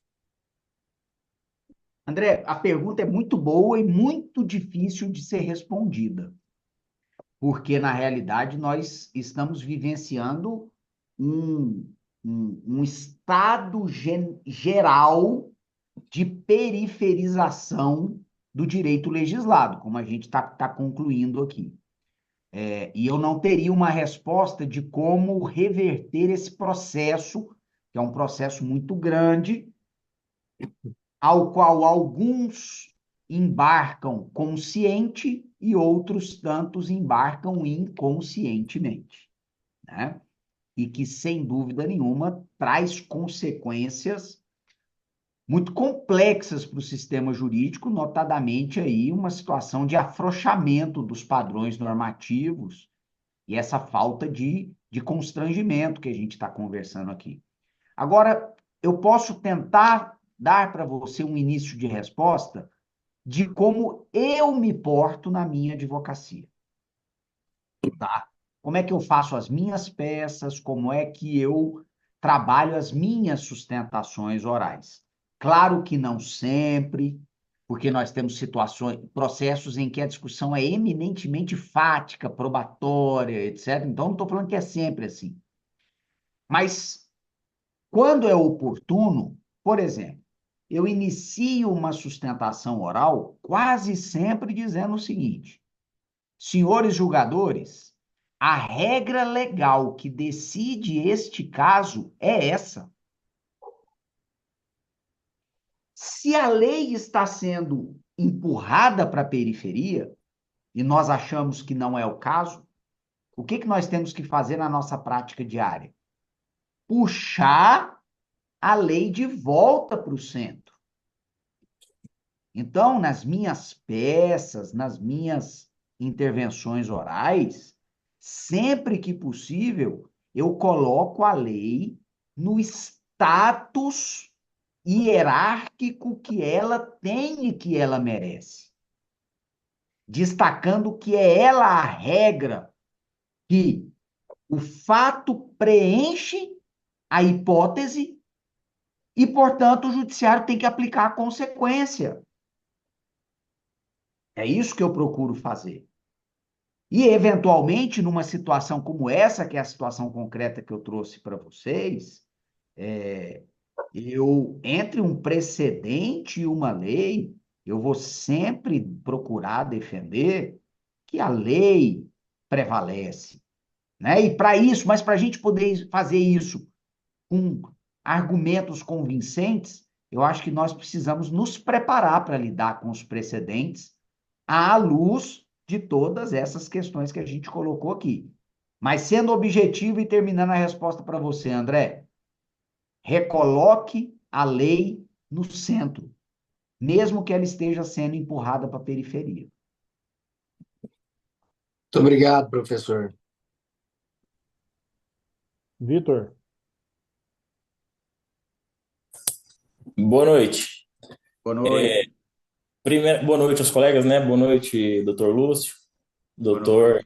André, a pergunta é muito boa e muito difícil de ser respondida, porque na realidade nós estamos vivenciando um estado geral de periferização do direito legislado, como a gente está concluindo aqui. E eu não teria uma resposta de como reverter esse processo, que é um processo muito grande, ao qual alguns embarcam consciente e outros tantos embarcam inconscientemente, né? E que, sem dúvida nenhuma, traz consequências muito complexas para o sistema jurídico, notadamente aí uma situação de afrouxamento dos padrões normativos e essa falta de constrangimento que a gente está conversando aqui. Agora, eu posso tentar dar para você um início de resposta de como eu me porto na minha advocacia, tá? Como é que eu faço as minhas peças, como é que eu trabalho as minhas sustentações orais. Claro que não sempre, porque nós temos situações, processos em que a discussão é eminentemente fática, probatória, etc. Então, não estou falando que é sempre assim. Mas, quando é oportuno, por exemplo, eu inicio uma sustentação oral quase sempre dizendo o seguinte: senhores julgadores, a regra legal que decide este caso é essa. Se a lei está sendo empurrada para a periferia, e nós achamos que não é o caso, o que nós temos que fazer na nossa prática diária? Puxar a lei de volta para o centro. Então, nas minhas peças, nas minhas intervenções orais, sempre que possível, eu coloco a lei no status hierárquico que ela tem e que ela merece, destacando que é ela a regra, que o fato preenche a hipótese e, portanto, o judiciário tem que aplicar a consequência. É isso que eu procuro fazer. E, eventualmente, numa situação como essa, que é a situação concreta que eu trouxe para vocês, entre um precedente e uma lei, eu vou sempre procurar defender que a lei prevalece, né? E para isso, mas para a gente poder fazer isso com argumentos convincentes, eu acho que nós precisamos nos preparar para lidar com os precedentes à luz de todas essas questões que a gente colocou aqui. Mas sendo objetivo e terminando a resposta para você, André, recoloque a lei no centro, mesmo que ela esteja sendo empurrada para a periferia. Muito obrigado, professor. Vitor, Boa noite. Boa noite. Boa noite aos colegas, né? Boa noite, doutor Lúcio, doutor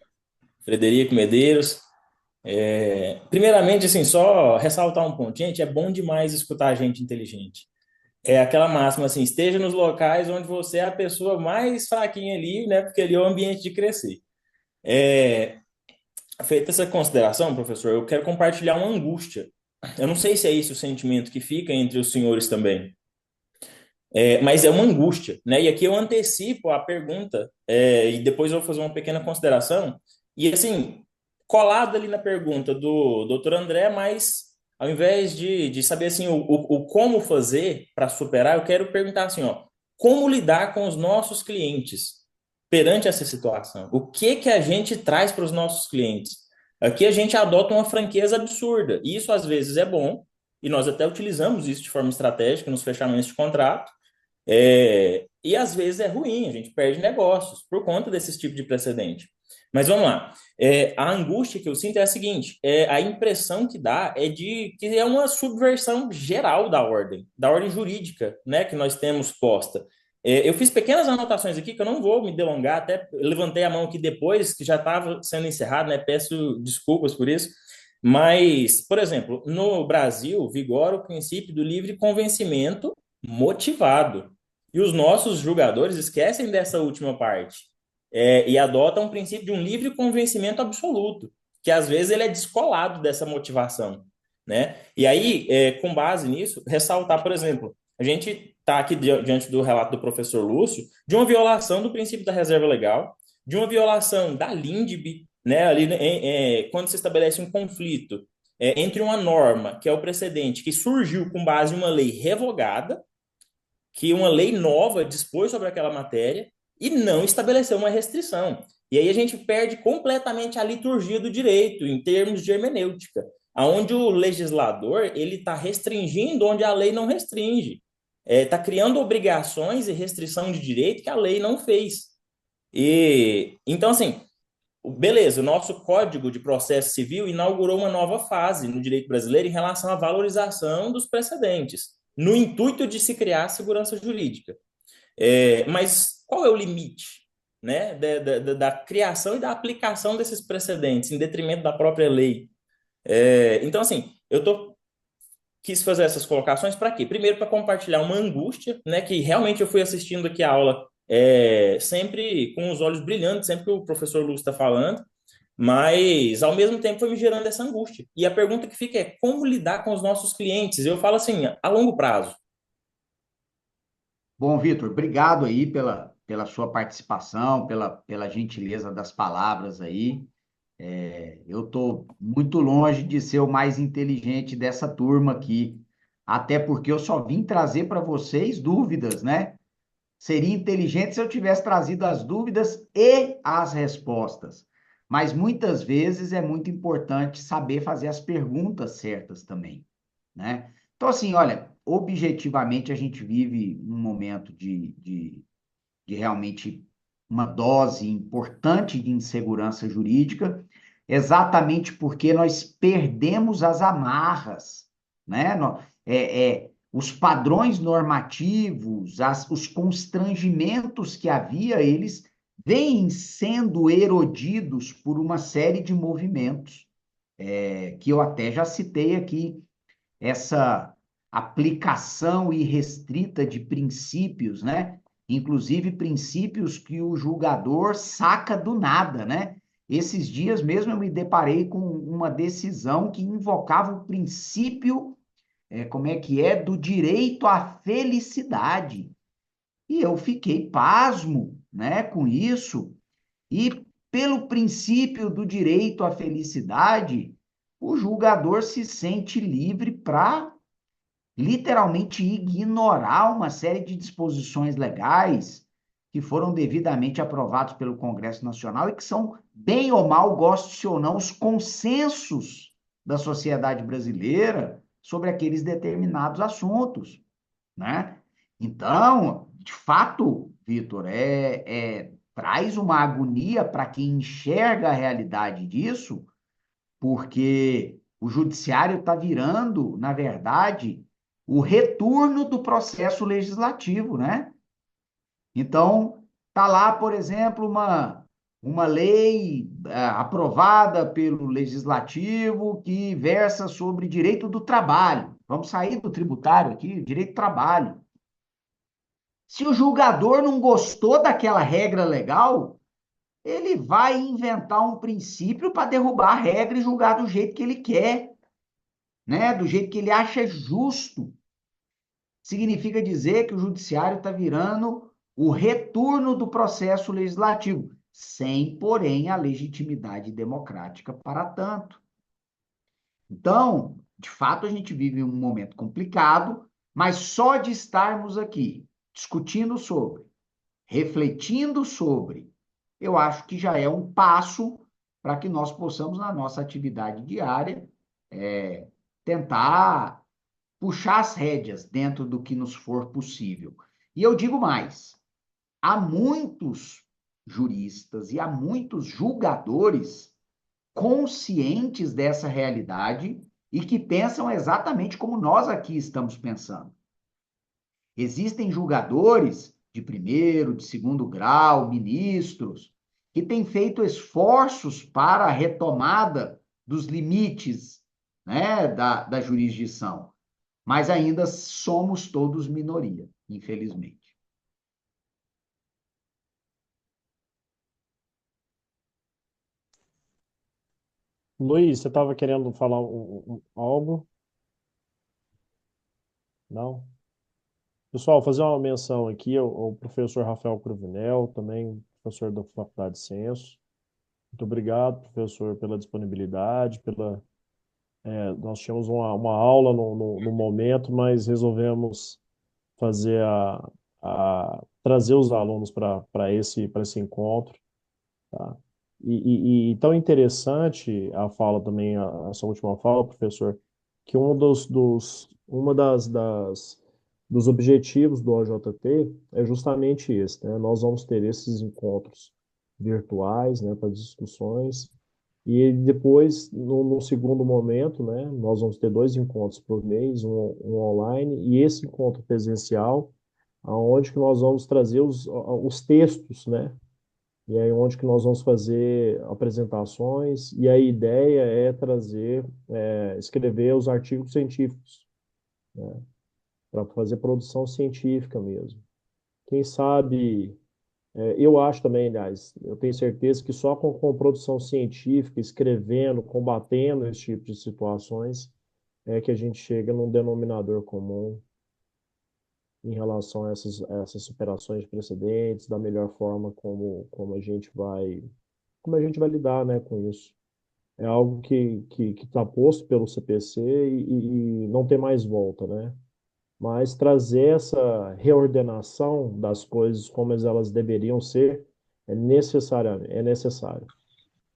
Frederico Medeiros. Primeiramente, assim, só ressaltar um ponto. Gente, é bom demais escutar gente inteligente. É aquela máxima, assim, esteja nos locais onde você é a pessoa mais fraquinha ali, né? Porque ali é o ambiente de crescer. Feita essa consideração, professor, eu quero compartilhar uma angústia. Eu não sei se é esse o sentimento que fica entre os senhores também. Mas é uma angústia, né? E aqui eu antecipo a pergunta, e depois eu vou fazer uma pequena consideração. E assim, colado ali na pergunta do doutor André, mas ao invés de saber assim o como fazer para superar, eu quero perguntar assim, ó, como lidar com os nossos clientes perante essa situação? O que que a gente traz para os nossos clientes? Aqui a gente adota uma franqueza absurda. E isso às vezes é bom, e nós até utilizamos isso de forma estratégica nos fechamentos de contrato. E às vezes é ruim, a gente perde negócios por conta desse tipo de precedente. Mas vamos lá. A angústia que eu sinto é a seguinte: a impressão que dá é de que é uma subversão geral da ordem jurídica, né, que nós temos posta. Eu fiz pequenas anotações aqui que eu não vou me delongar, até levantei a mão aqui depois, que já estava sendo encerrado, né? Peço desculpas por isso. Mas, por exemplo, no Brasil vigora o princípio do livre convencimento motivado. E os nossos julgadores esquecem dessa última parte, e adotam o princípio de um livre convencimento absoluto, que às vezes ele é descolado dessa motivação, né? E aí, com base nisso, ressaltar, por exemplo, a gente está aqui diante do relato do professor Lúcio de uma violação do princípio da reserva legal, de uma violação da LINDB, né? Ali, quando se estabelece um conflito entre uma norma, que é o precedente, que surgiu com base em uma lei revogada, que uma lei nova dispôs sobre aquela matéria e não estabeleceu uma restrição. E aí a gente perde completamente a liturgia do direito em termos de hermenêutica, aonde o legislador ele está restringindo onde a lei não restringe, está criando obrigações e restrição de direito que a lei não fez. E então assim, beleza, o nosso Código de Processo Civil inaugurou uma nova fase no direito brasileiro em relação à valorização dos precedentes, no intuito de se criar segurança jurídica. Mas qual é o limite, né, da criação e da aplicação desses precedentes em detrimento da própria lei? Então, assim, quis fazer essas colocações para quê? Primeiro, para compartilhar uma angústia, né, que realmente eu fui assistindo aqui a aula sempre com os olhos brilhantes, sempre que o professor Lúcio está falando, mas ao mesmo tempo foi me gerando essa angústia. E a pergunta que fica é como lidar com os nossos clientes? Eu falo assim, a longo prazo. Bom, Vitor, obrigado aí pela sua participação, pela gentileza das palavras aí. Eu estou muito longe de ser o mais inteligente dessa turma aqui, até porque eu só vim trazer para vocês dúvidas, né? Seria inteligente se eu tivesse trazido as dúvidas e as respostas. Mas muitas vezes é muito importante saber fazer as perguntas certas também, né? Então, assim, olha, objetivamente a gente vive um momento de realmente uma dose importante de insegurança jurídica, exatamente porque nós perdemos as amarras, né? Os padrões normativos, os constrangimentos que havia, eles vêm sendo erodidos por uma série de movimentos, que eu até já citei aqui, essa aplicação irrestrita de princípios, né? Inclusive princípios que o julgador saca do nada, né? Esses dias mesmo eu me deparei com uma decisão que invocava o princípio, como é que é, do direito à felicidade. E eu fiquei pasmo, né, com isso. E pelo princípio do direito à felicidade, o julgador se sente livre para literalmente ignorar uma série de disposições legais que foram devidamente aprovados pelo Congresso Nacional e que são, bem ou mal, goste ou não, os consensos da sociedade brasileira sobre aqueles determinados assuntos, né? Então, de fato, Vitor, traz uma agonia para quem enxerga a realidade disso, porque o judiciário está virando, na verdade, o retorno do processo legislativo, né? Então, tá lá, por exemplo, uma lei aprovada pelo legislativo que versa sobre direito do trabalho. Vamos sair do tributário aqui, direito do trabalho. Se o julgador não gostou daquela regra legal, ele vai inventar um princípio para derrubar a regra e julgar do jeito que ele quer, né? Do jeito que ele acha justo. Significa dizer que o judiciário está virando o retorno do processo legislativo, sem, porém, a legitimidade democrática para tanto. Então, de fato, a gente vive um momento complicado, mas só de estarmos aqui discutindo sobre, refletindo sobre, eu acho que já é um passo para que nós possamos, na nossa atividade diária, tentar puxar as rédeas dentro do que nos for possível. E eu digo mais: há muitos juristas e há muitos julgadores conscientes dessa realidade e que pensam exatamente como nós aqui estamos pensando. Existem julgadores de primeiro, de segundo grau, ministros, que têm feito esforços para a retomada dos limites, né, da jurisdição, mas ainda somos todos minoria, infelizmente. Luiz, você estava querendo falar algo? Não? Pessoal, fazer uma menção aqui ao professor Rafael Cruvinel, também professor da Faculdade de Ciências. Muito obrigado, professor, pela disponibilidade, nós tínhamos uma aula no momento, mas resolvemos fazer trazer os alunos para esse encontro, tá? E tão interessante a fala também, a sua última fala, professor, que dos objetivos do OJT é justamente esse, né? Nós vamos ter esses encontros virtuais, né, para discussões, e depois, no segundo momento, né, nós vamos ter dois encontros por mês, um online, e esse encontro presencial, aonde que nós vamos trazer os textos, né? E aí onde que nós vamos fazer apresentações, e a ideia é escrever os artigos científicos, né? Para fazer produção científica mesmo. Quem sabe, eu acho também, aliás, eu tenho certeza que só com produção científica, escrevendo, combatendo esse tipo de situações, é que a gente chega num denominador comum em relação a essas superações precedentes, da melhor forma como a gente vai lidar, né, com isso. É algo que está posto pelo CPC e não tem mais volta, né? Mas trazer essa reordenação das coisas como elas deveriam ser é necessário.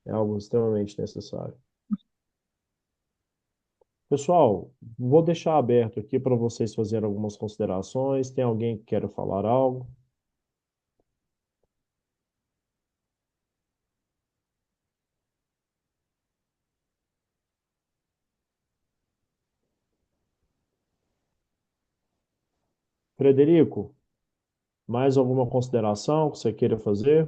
É algo extremamente necessário. Pessoal, vou deixar aberto aqui para vocês fazerem algumas considerações. Tem alguém que quer falar algo? Frederico, mais alguma consideração que você queira fazer?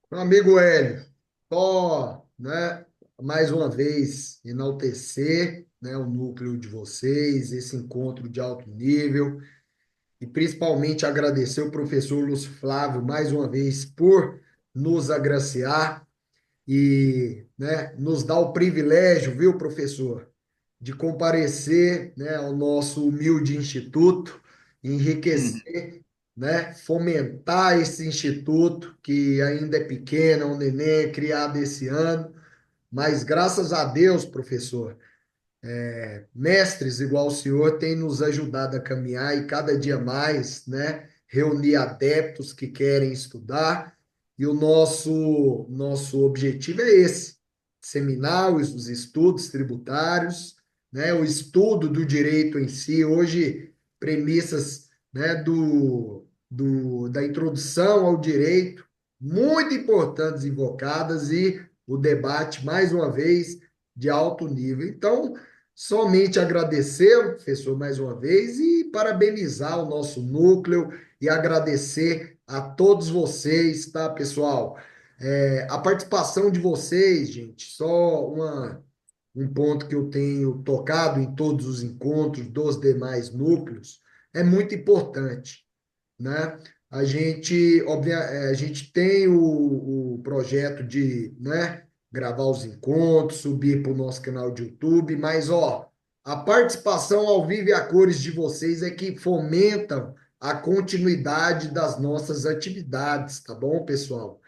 Meu amigo Hélio, só, né, mais uma vez enaltecer, né, o núcleo de vocês, esse encontro de alto nível, e principalmente agradecer o professor Lúcio Flávio mais uma vez por nos agraciar e, né, nos dar o privilégio, viu, professor, de comparecer, né, ao nosso humilde instituto, Hum. enriquecer, né, fomentar esse instituto que ainda é pequeno, é um neném, é criado esse ano, mas graças a Deus, professor, mestres igual o senhor têm nos ajudado a caminhar e cada dia mais, né, reunir adeptos que querem estudar. E o nosso objetivo é esse: disseminar os estudos tributários, né, o estudo do direito em si. Hoje, premissas, né, da introdução ao direito, muito importantes invocadas, e o debate, mais uma vez, de alto nível. Então, somente agradecê-lo, professor, mais uma vez, e parabenizar o nosso núcleo e agradecer a todos vocês, tá, pessoal? A participação de vocês, gente, só um ponto que eu tenho tocado em todos os encontros dos demais núcleos, é muito importante, né? A gente tem o projeto de, né, gravar os encontros, subir para o nosso canal de YouTube, mas, ó, a participação ao vivo e a cores de vocês é que fomentam a continuidade das nossas atividades, tá bom, pessoal?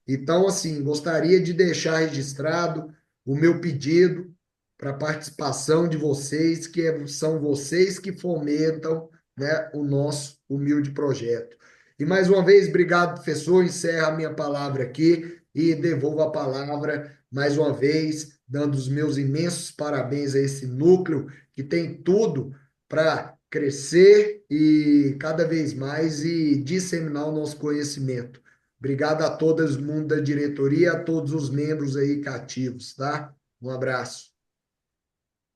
Então, assim, gostaria de deixar registrado o meu pedido para a participação de vocês, são vocês que fomentam, né, o nosso humilde projeto. E mais uma vez, obrigado, professor. Encerro a minha palavra aqui e devolvo a palavra mais uma vez, dando os meus imensos parabéns a esse núcleo que tem tudo para crescer e cada vez mais e disseminar o nosso conhecimento. Obrigado a todo mundo da diretoria, a todos os membros aí cativos, tá? Um abraço.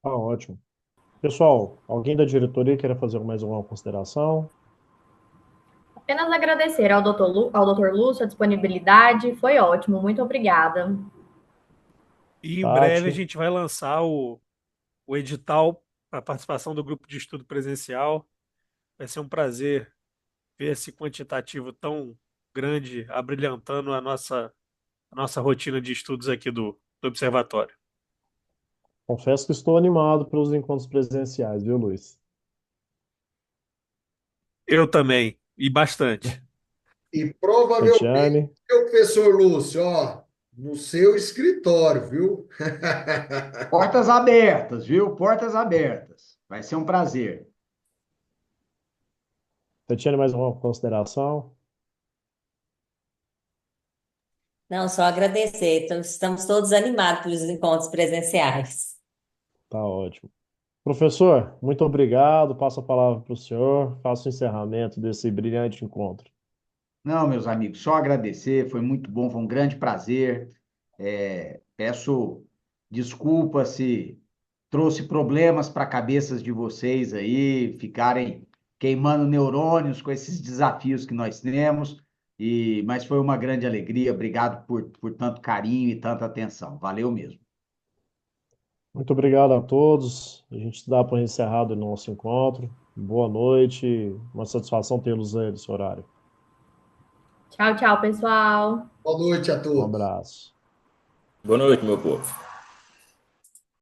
Tá ótimo. Pessoal, alguém da diretoria queira fazer mais alguma consideração? Apenas agradecer ao Dr. Lúcio a disponibilidade, foi ótimo, muito obrigada. E em breve a Tati? gente vai lançar o edital para participação do grupo de estudo presencial. Vai ser um prazer ver esse quantitativo tão grande abrilhantando a nossa rotina de estudos aqui do Observatório. Confesso que estou animado pelos encontros presenciais, viu, Luiz? Eu também, e bastante. E provavelmente, Tatiane? o professor Lúcio, ó, no seu escritório, viu? Portas abertas, viu? Portas abertas. Vai ser um prazer. Tatiane, mais alguma consideração? Não, só agradecer. Então, estamos todos animados pelos encontros presenciais. Tá ótimo. Professor, muito obrigado. Passo a palavra para o senhor. Faça o encerramento desse brilhante encontro. Não, meus amigos, só agradecer, foi muito bom, foi um grande prazer. Peço desculpas se trouxe problemas para cabeças de vocês aí, ficarem queimando neurônios com esses desafios que nós temos, mas foi uma grande alegria. Obrigado por tanto carinho e tanta atenção. Valeu mesmo. Muito obrigado a todos. A gente dá por encerrado o nosso encontro. Boa noite. Uma satisfação tê-los aí nesse horário. Tchau, tchau, pessoal. Boa noite a Um todos. abraço. Boa noite, meu povo.